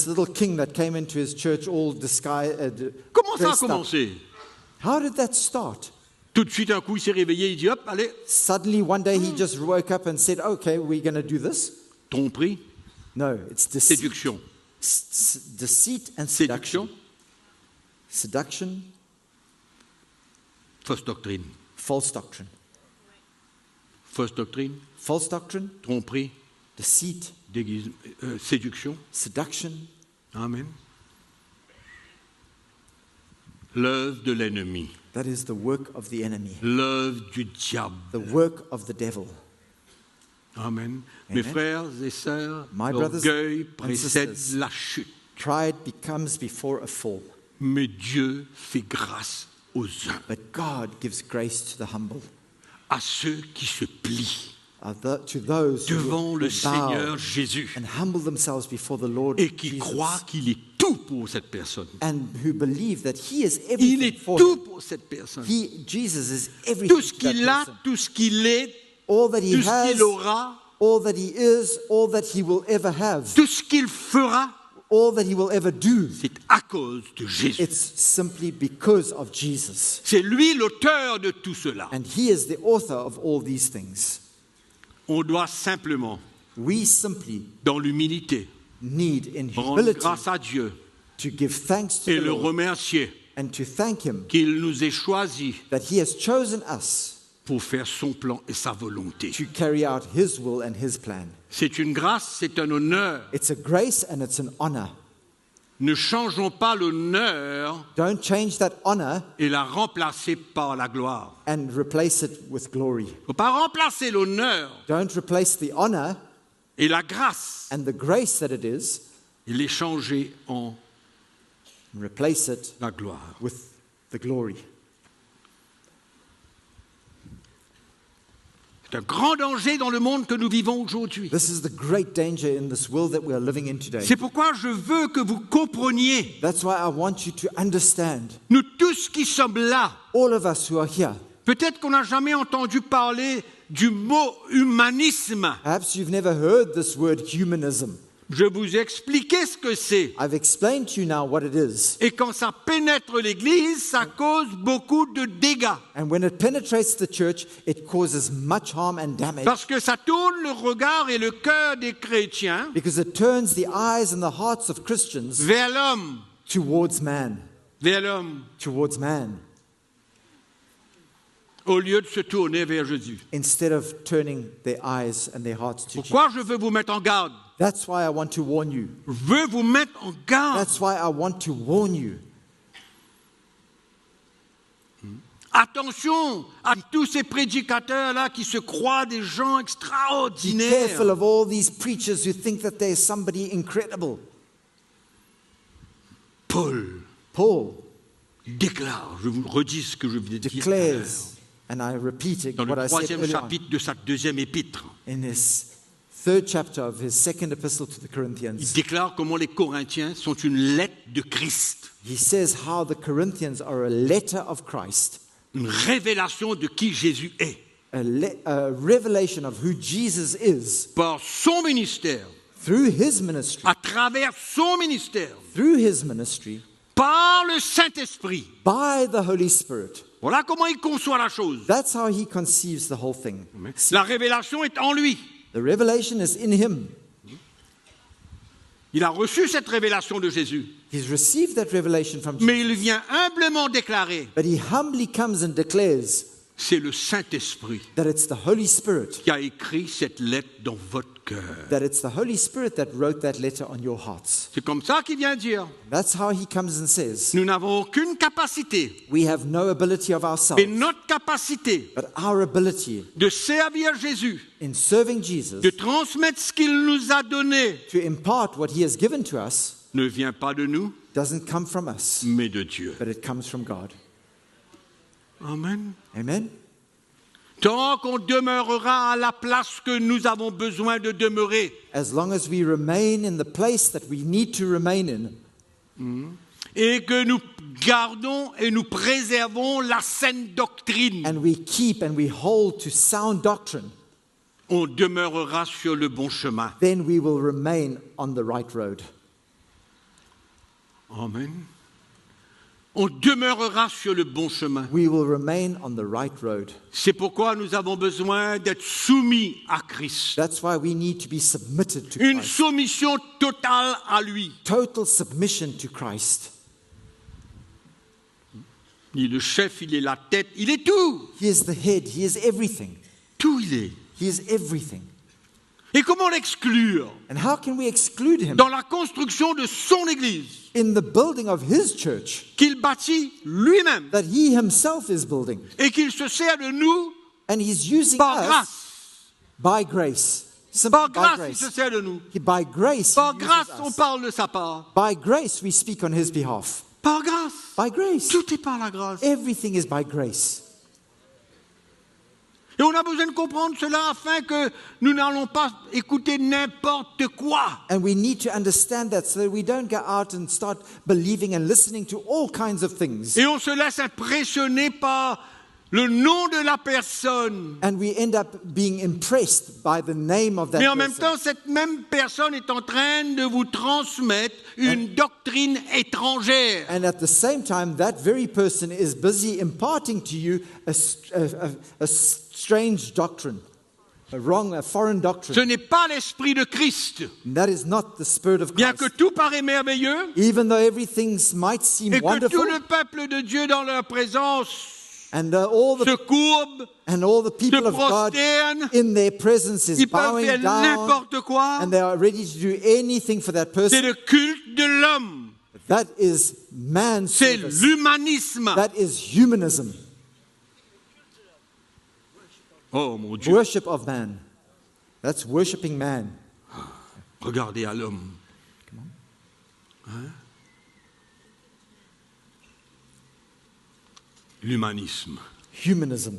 B: little king that came into his church all disguised?
A: Comment ça a
B: dressed up?
A: commencé?
B: How did that start?
A: Tout de suite, un coup, il s'est réveillé, il dit, hop, allez,
B: Suddenly one day he just woke up and said, okay, we're going to do this?
A: tromperie,
B: No, it's deceit,
A: séduction.
B: deceit and
A: Séduction,
B: seduction. Seduction,
A: fausse doctrine.
B: false doctrine.
A: Fausse doctrine,
B: False doctrine,
A: tromperie,
B: deceit,
A: séduction.
B: seduction.
A: Amen. L'œuvre de l'ennemi,
B: That is the work of the enemy,
A: l'œuvre du diable.
B: the work of the devil.
A: Amen. Mes frères et sœurs,
B: My brothers
A: l'orgueil
B: and
A: précède
B: sisters.
A: la chute.
B: Pride becomes before a fall,
A: Mais Dieu fait grâce aux uns,
B: but God gives grace to the humble,
A: à ceux qui se plient
B: to those
A: devant
B: who
A: le
B: bow
A: Seigneur Jésus
B: and humble themselves before the Lord
A: et qui
B: Jesus,
A: croient qu'il est tout pour cette personne.
B: and who believe that He is
A: Il
B: everything
A: est
B: for
A: tout
B: him.
A: pour cette personne.
B: Jesus is everything
A: Tout ce
B: to that
A: qu'il a,
B: person.
A: tout ce qu'il est,
B: All that he
A: tout ce
B: has,
A: qu'il aura,
B: all that he is, all that he will ever have,
A: tout ce qu'il fera,
B: all that he will ever do.
A: c'est à cause de Jésus.
B: It's simply because of Jesus.
A: C'est lui l'auteur de tout cela.
B: And he is the author of all these things.
A: On doit simplement,
B: We simply
A: dans l'humilité,
B: need in
A: rendre
B: humility
A: grâce à Dieu
B: to give thanks to
A: et
B: the
A: le
B: Lord
A: remercier
B: and to thank him
A: qu'il nous ait choisis
B: that he has chosen us
A: pour faire son plan et sa volonté.
B: to carry out his will and his plan.
A: C'est une grâce, c'est un honneur.
B: It's a grace and it's an honor.
A: Ne changeons pas l'honneur
B: Don't change that honor
A: et la remplacer par la gloire.
B: and replace it with glory.
A: Il ne faut pas remplacer l'honneur
B: Don't replace the honor
A: et la grâce
B: and the grace that it is
A: et les changer en
B: and replace it
A: la gloire.
B: with the glory.
A: C'est un grand danger dans le monde que nous vivons aujourd'hui.
B: This is the great danger in this world that we are living in today.
A: C'est pourquoi je veux que vous compreniez,
B: That's why I want you to understand,
A: nous tous qui sommes là,
B: all of us who are here.
A: peut-être qu'on n'a jamais entendu parler du mot humanisme.
B: Perhaps you've never heard this word humanism.
A: Je vous ai expliqué ce que c'est.
B: I've explained to you now what it is.
A: Et quand ça pénètre l'Église, ça cause beaucoup de dégâts.
B: And when it penetrates the church, it causes much harm and damage.
A: Parce que ça tourne le regard et le cœur des chrétiens
B: Because it turns the eyes and the hearts of Christians
A: vers l'homme.
B: towards man.
A: Vers l'homme.
B: Towards man.
A: Au lieu de se tourner vers Jésus.
B: Instead of turning their eyes and their hearts to Jesus.
A: Pourquoi je veux vous mettre en garde?
B: That's why I want to warn you.
A: Je veux vous mettre en garde.
B: That's why I want to warn you.
A: Attention à tous ces prédicateurs-là qui se croient des gens
B: Be
A: extraordinaires.
B: careful of all these preachers who think that there's somebody incredible. Paul
A: Déclare, je vous redis ce que je viens de dire tout à l'heure,
B: declares, and I repeat it,
A: dans
B: what
A: le
B: I said
A: troisième
B: earlier on,
A: chapitre de sa deuxième épître.
B: in his third chapter of his second epistle to the
A: Il
B: Corinthians.
A: déclare comment les Corinthiens sont une lettre de Christ,
B: He says how the Corinthians are a letter of Christ,
A: une révélation de qui Jésus est,
B: a revelation of who Jesus is
A: par son ministère,
B: through his ministry,
A: à travers son ministère, par le Saint-Esprit.
B: by the Holy Spirit.
A: Voilà comment il conçoit la chose.
B: That's how he conceives the whole thing.
A: La révélation est en lui.
B: The revelation is in him.
A: Il a reçu cette révélation de Jésus,
B: He's received that revelation from Jesus.
A: mais il vient humblement déclarer,
B: But he humbly comes and declares
A: c'est le Saint-Esprit
B: that it's the Holy Spirit,
A: qui a écrit cette lettre dans votre cœur.
B: that it's the Holy Spirit that wrote that letter on your hearts.
A: C'est comme ça qu'il vient dire,
B: That's how he comes and says,
A: nous n'avons aucune capacité,
B: we have no ability of
A: mais
B: ourselves,
A: notre capacité
B: but our ability
A: de servir Jésus,
B: in serving Jesus,
A: de transmettre ce qu'il nous a donné,
B: to impart what he has given to us,
A: ne vient pas de nous,
B: doesn't come from us,
A: mais de Dieu.
B: but it comes from God.
A: Amen.
B: Amen?
A: Tant qu'on demeurera à la place que nous avons besoin de demeurer,
B: As long as we remain in the place that we need to remain in,
A: et que nous gardons et nous préservons la saine doctrine,
B: and we keep and we hold to sound doctrine,
A: on demeurera sur le bon chemin.
B: then we will remain on the right road.
A: Amen. On demeurera sur le bon chemin.
B: We will remain on the right road.
A: C'est pourquoi nous avons besoin d'être soumis à Christ.
B: That's why we need to be submitted to
A: Une
B: Christ.
A: soumission totale à lui.
B: Total submission to Christ.
A: Il est le chef, il est la tête, il est tout.
B: He is the head. He is everything.
A: Tout il est.
B: He is everything.
A: Et comment l'exclure?
B: And how can we exclude him
A: Dans la construction de son Église,
B: in the building of his church
A: qu'il bâtit lui-même
B: that he himself is building?
A: et qu'il se sert de nous
B: And he's using
A: par
B: us
A: grâce.
B: by grace. Simply
A: Par
B: by
A: grâce, il
B: grace.
A: se sert de nous.
B: By grace,
A: Par
B: he
A: grâce,
B: uses
A: on
B: us.
A: parle de sa part.
B: By grace, we speak on his behalf.
A: Par grâce.
B: By grace.
A: Tout est par la grâce.
B: Everything is by grace.
A: Et on a besoin de comprendre cela afin que nous n'allons pas écouter n'importe quoi.
B: And we need to understand that so that we don't go out and start believing and listening to all kinds of things.
A: Et on se laisse impressionner par le nom de la personne.
B: And we end up being impressed by the name of that
A: Mais en même
B: person.
A: temps, cette même personne est en train de vous transmettre une doctrine étrangère.
B: And at the same time, that very person is busy imparting to you a strange doctrine, a foreign
A: Ce
B: doctrine.
A: n'est pas l'esprit de Christ.
B: And that is not the Spirit of
A: Bien que
B: Christ.
A: tout paraît merveilleux
B: Even though everything might seem
A: et que
B: wonderful,
A: tout le peuple de Dieu dans leur présence
B: and all
A: se courbe,
B: the
A: se
B: people of God
A: prosterne,
B: in their presence is
A: ils peuvent
B: bowing
A: faire
B: down,
A: n'importe quoi.
B: and they are ready to do anything for that
A: C'est
B: person.
A: le culte de l'homme.
B: That is man's
A: C'est
B: service.
A: l'humanisme.
B: That is humanism.
A: Oh mon Dieu,
B: Worship of man. That's worshiping man.
A: regardez à l'homme. Hein? L'humanisme.
B: Humanism.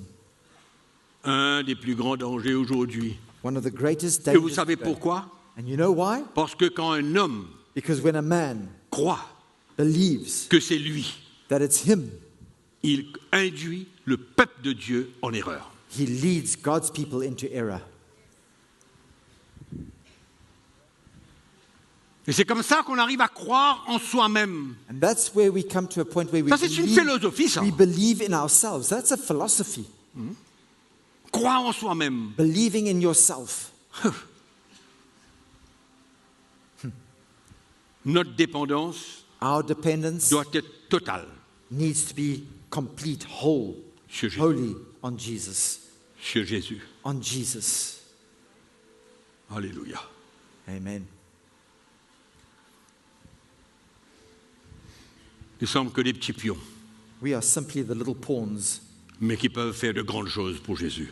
A: Un des plus grands dangers aujourd'hui.
B: One of the greatest
A: Et vous
B: dangers.
A: savez
B: today.
A: pourquoi?
B: And you know why?
A: Parce que quand un homme
B: Because when a man
A: croit
B: believes
A: que c'est lui,
B: that it's him,
A: il induit le peuple de Dieu en erreur.
B: he leads God's people into error.
A: Et c'est comme ça qu'on arrive à croire en soi-même.
B: And that's where we come to a point where
A: Ça, c'est une philosophie, ça.
B: we believe in ourselves. That's a philosophy.
A: Croire en soi-même.
B: Believing in yourself.
A: Notre dépendance
B: Our dependence
A: doit être totale
B: needs to be complete, whole,
A: sur Jésus.
B: wholly on Jesus.
A: Sur Jésus.
B: On Jesus.
A: Alléluia.
B: Amen.
A: Nous sommes que des petits pions,
B: We are simply the little pawns,
A: mais qui peuvent faire de grandes choses pour Jésus.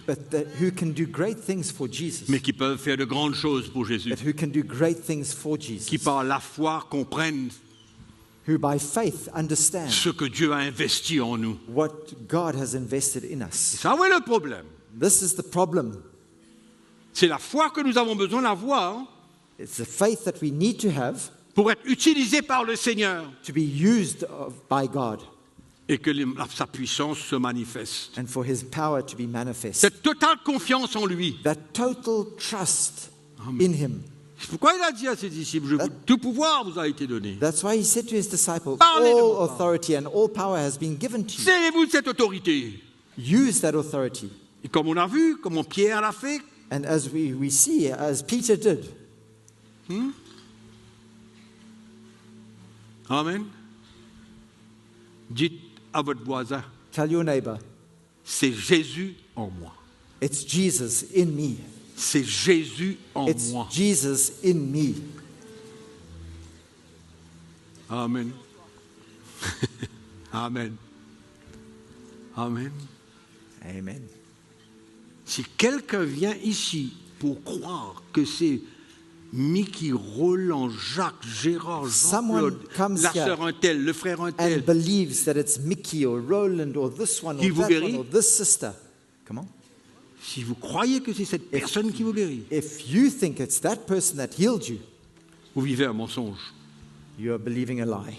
B: who can do great things for Jesus.
A: Mais qui peuvent faire de grandes choses pour Jésus.
B: Who can do great things for
A: Qui
B: Jesus.
A: par la foi comprennent
B: Who by faith understand
A: ce que Dieu a investi en nous.
B: what God has invested in us.
A: Ça, oui, le problème.
B: This is the problem.
A: C'est la foi que nous avons besoin d'avoir
B: It's the faith that we need to have
A: pour être utilisé par le Seigneur
B: to be used by God
A: et que sa puissance se manifeste.
B: and for His power to be manifest.
A: Cette totale confiance en lui.
B: That total trust in Him.
A: C'est pourquoi il a dit à ses disciples, tout pouvoir vous a été donné.
B: That's why He said to His disciples,
A: Parlez de
B: all
A: moi.
B: authority and all power has been given to you.
A: Servez-vous de cette autorité.
B: Use that authority.
A: Et comme on a vu, comme Pierre l'a fait,
B: And as we see, as Peter did,
A: amen. Dites à votre voisin,
B: tell your neighbor,
A: c'est Jésus en moi.
B: it's Jesus in me.
A: C'est Jésus en
B: It's
A: moi.
B: Jesus in me.
A: Amen. Amen. Amen.
B: Amen.
A: Si quelqu'un vient ici pour croire que c'est Mickey, Roland, Jacques, Gérard,
B: Someone
A: Jean-Claude,
B: comes
A: la
B: here
A: sœur un tel, le frère un
B: And
A: tel,
B: believes that it's Mickey or Roland or this one or
A: Qui vous
B: that
A: guérit?
B: one or this sister. Come on.
A: si vous croyez que c'est cette personne qui vous guérit,
B: If you think it's that person that healed you,
A: vous vivez un mensonge.
B: you are believing a lie.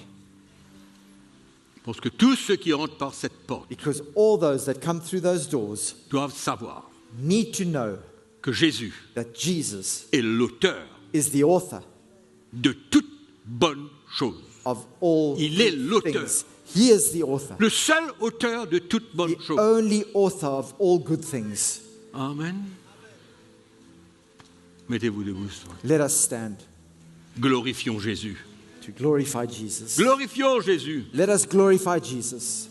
A: Parce que tous ceux qui entrent par cette porte
B: Because all those that come through those doors
A: doivent savoir
B: need to know
A: que Jésus
B: that Jesus
A: est l'auteur
B: is the author
A: de toute bonne chose.
B: of all
A: Il est
B: good
A: l'auteur.
B: things. He is the author.
A: Le seul auteur de toute bonne
B: The
A: chose.
B: only author of all good things.
A: Amen. Mettez-vous debout.
B: Let us stand
A: Glorifions Jésus.
B: to glorify Jesus.
A: Glorifions Jésus.
B: Let us glorify Jesus.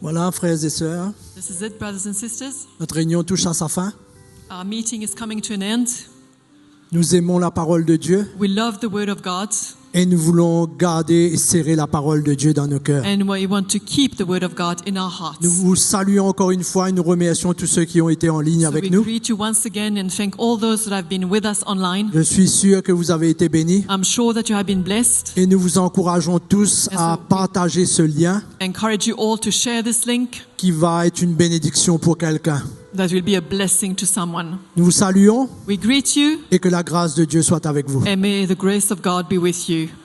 C: Voilà, frères et sœurs,
D: This is it, brothers and sisters.
C: notre réunion touche à sa fin.
D: Our meeting is coming to an end.
C: Nous aimons la parole de Dieu
D: We love the Word of God,
C: et nous voulons garder et serrer la parole de Dieu dans nos cœurs.
D: and we want to keep the Word of God in our
C: Nous
D: hearts.
C: vous saluons encore une fois et nous remercions tous ceux qui ont été en ligne
D: So
C: avec
D: we
C: nous.
D: greet you once again and thank all those that have been with us online.
C: Je suis sûr que vous avez été bénis
D: I'm sure that you have been blessed.
C: et nous vous encourageons tous à partager ce lien
D: I encourage you all to share this link.
C: qui va être une bénédiction pour quelqu'un.
D: That will be a blessing to someone.
C: Nous vous saluons
D: We greet you,
C: et que la grâce de Dieu soit avec vous.
D: and may the grace of God be with you.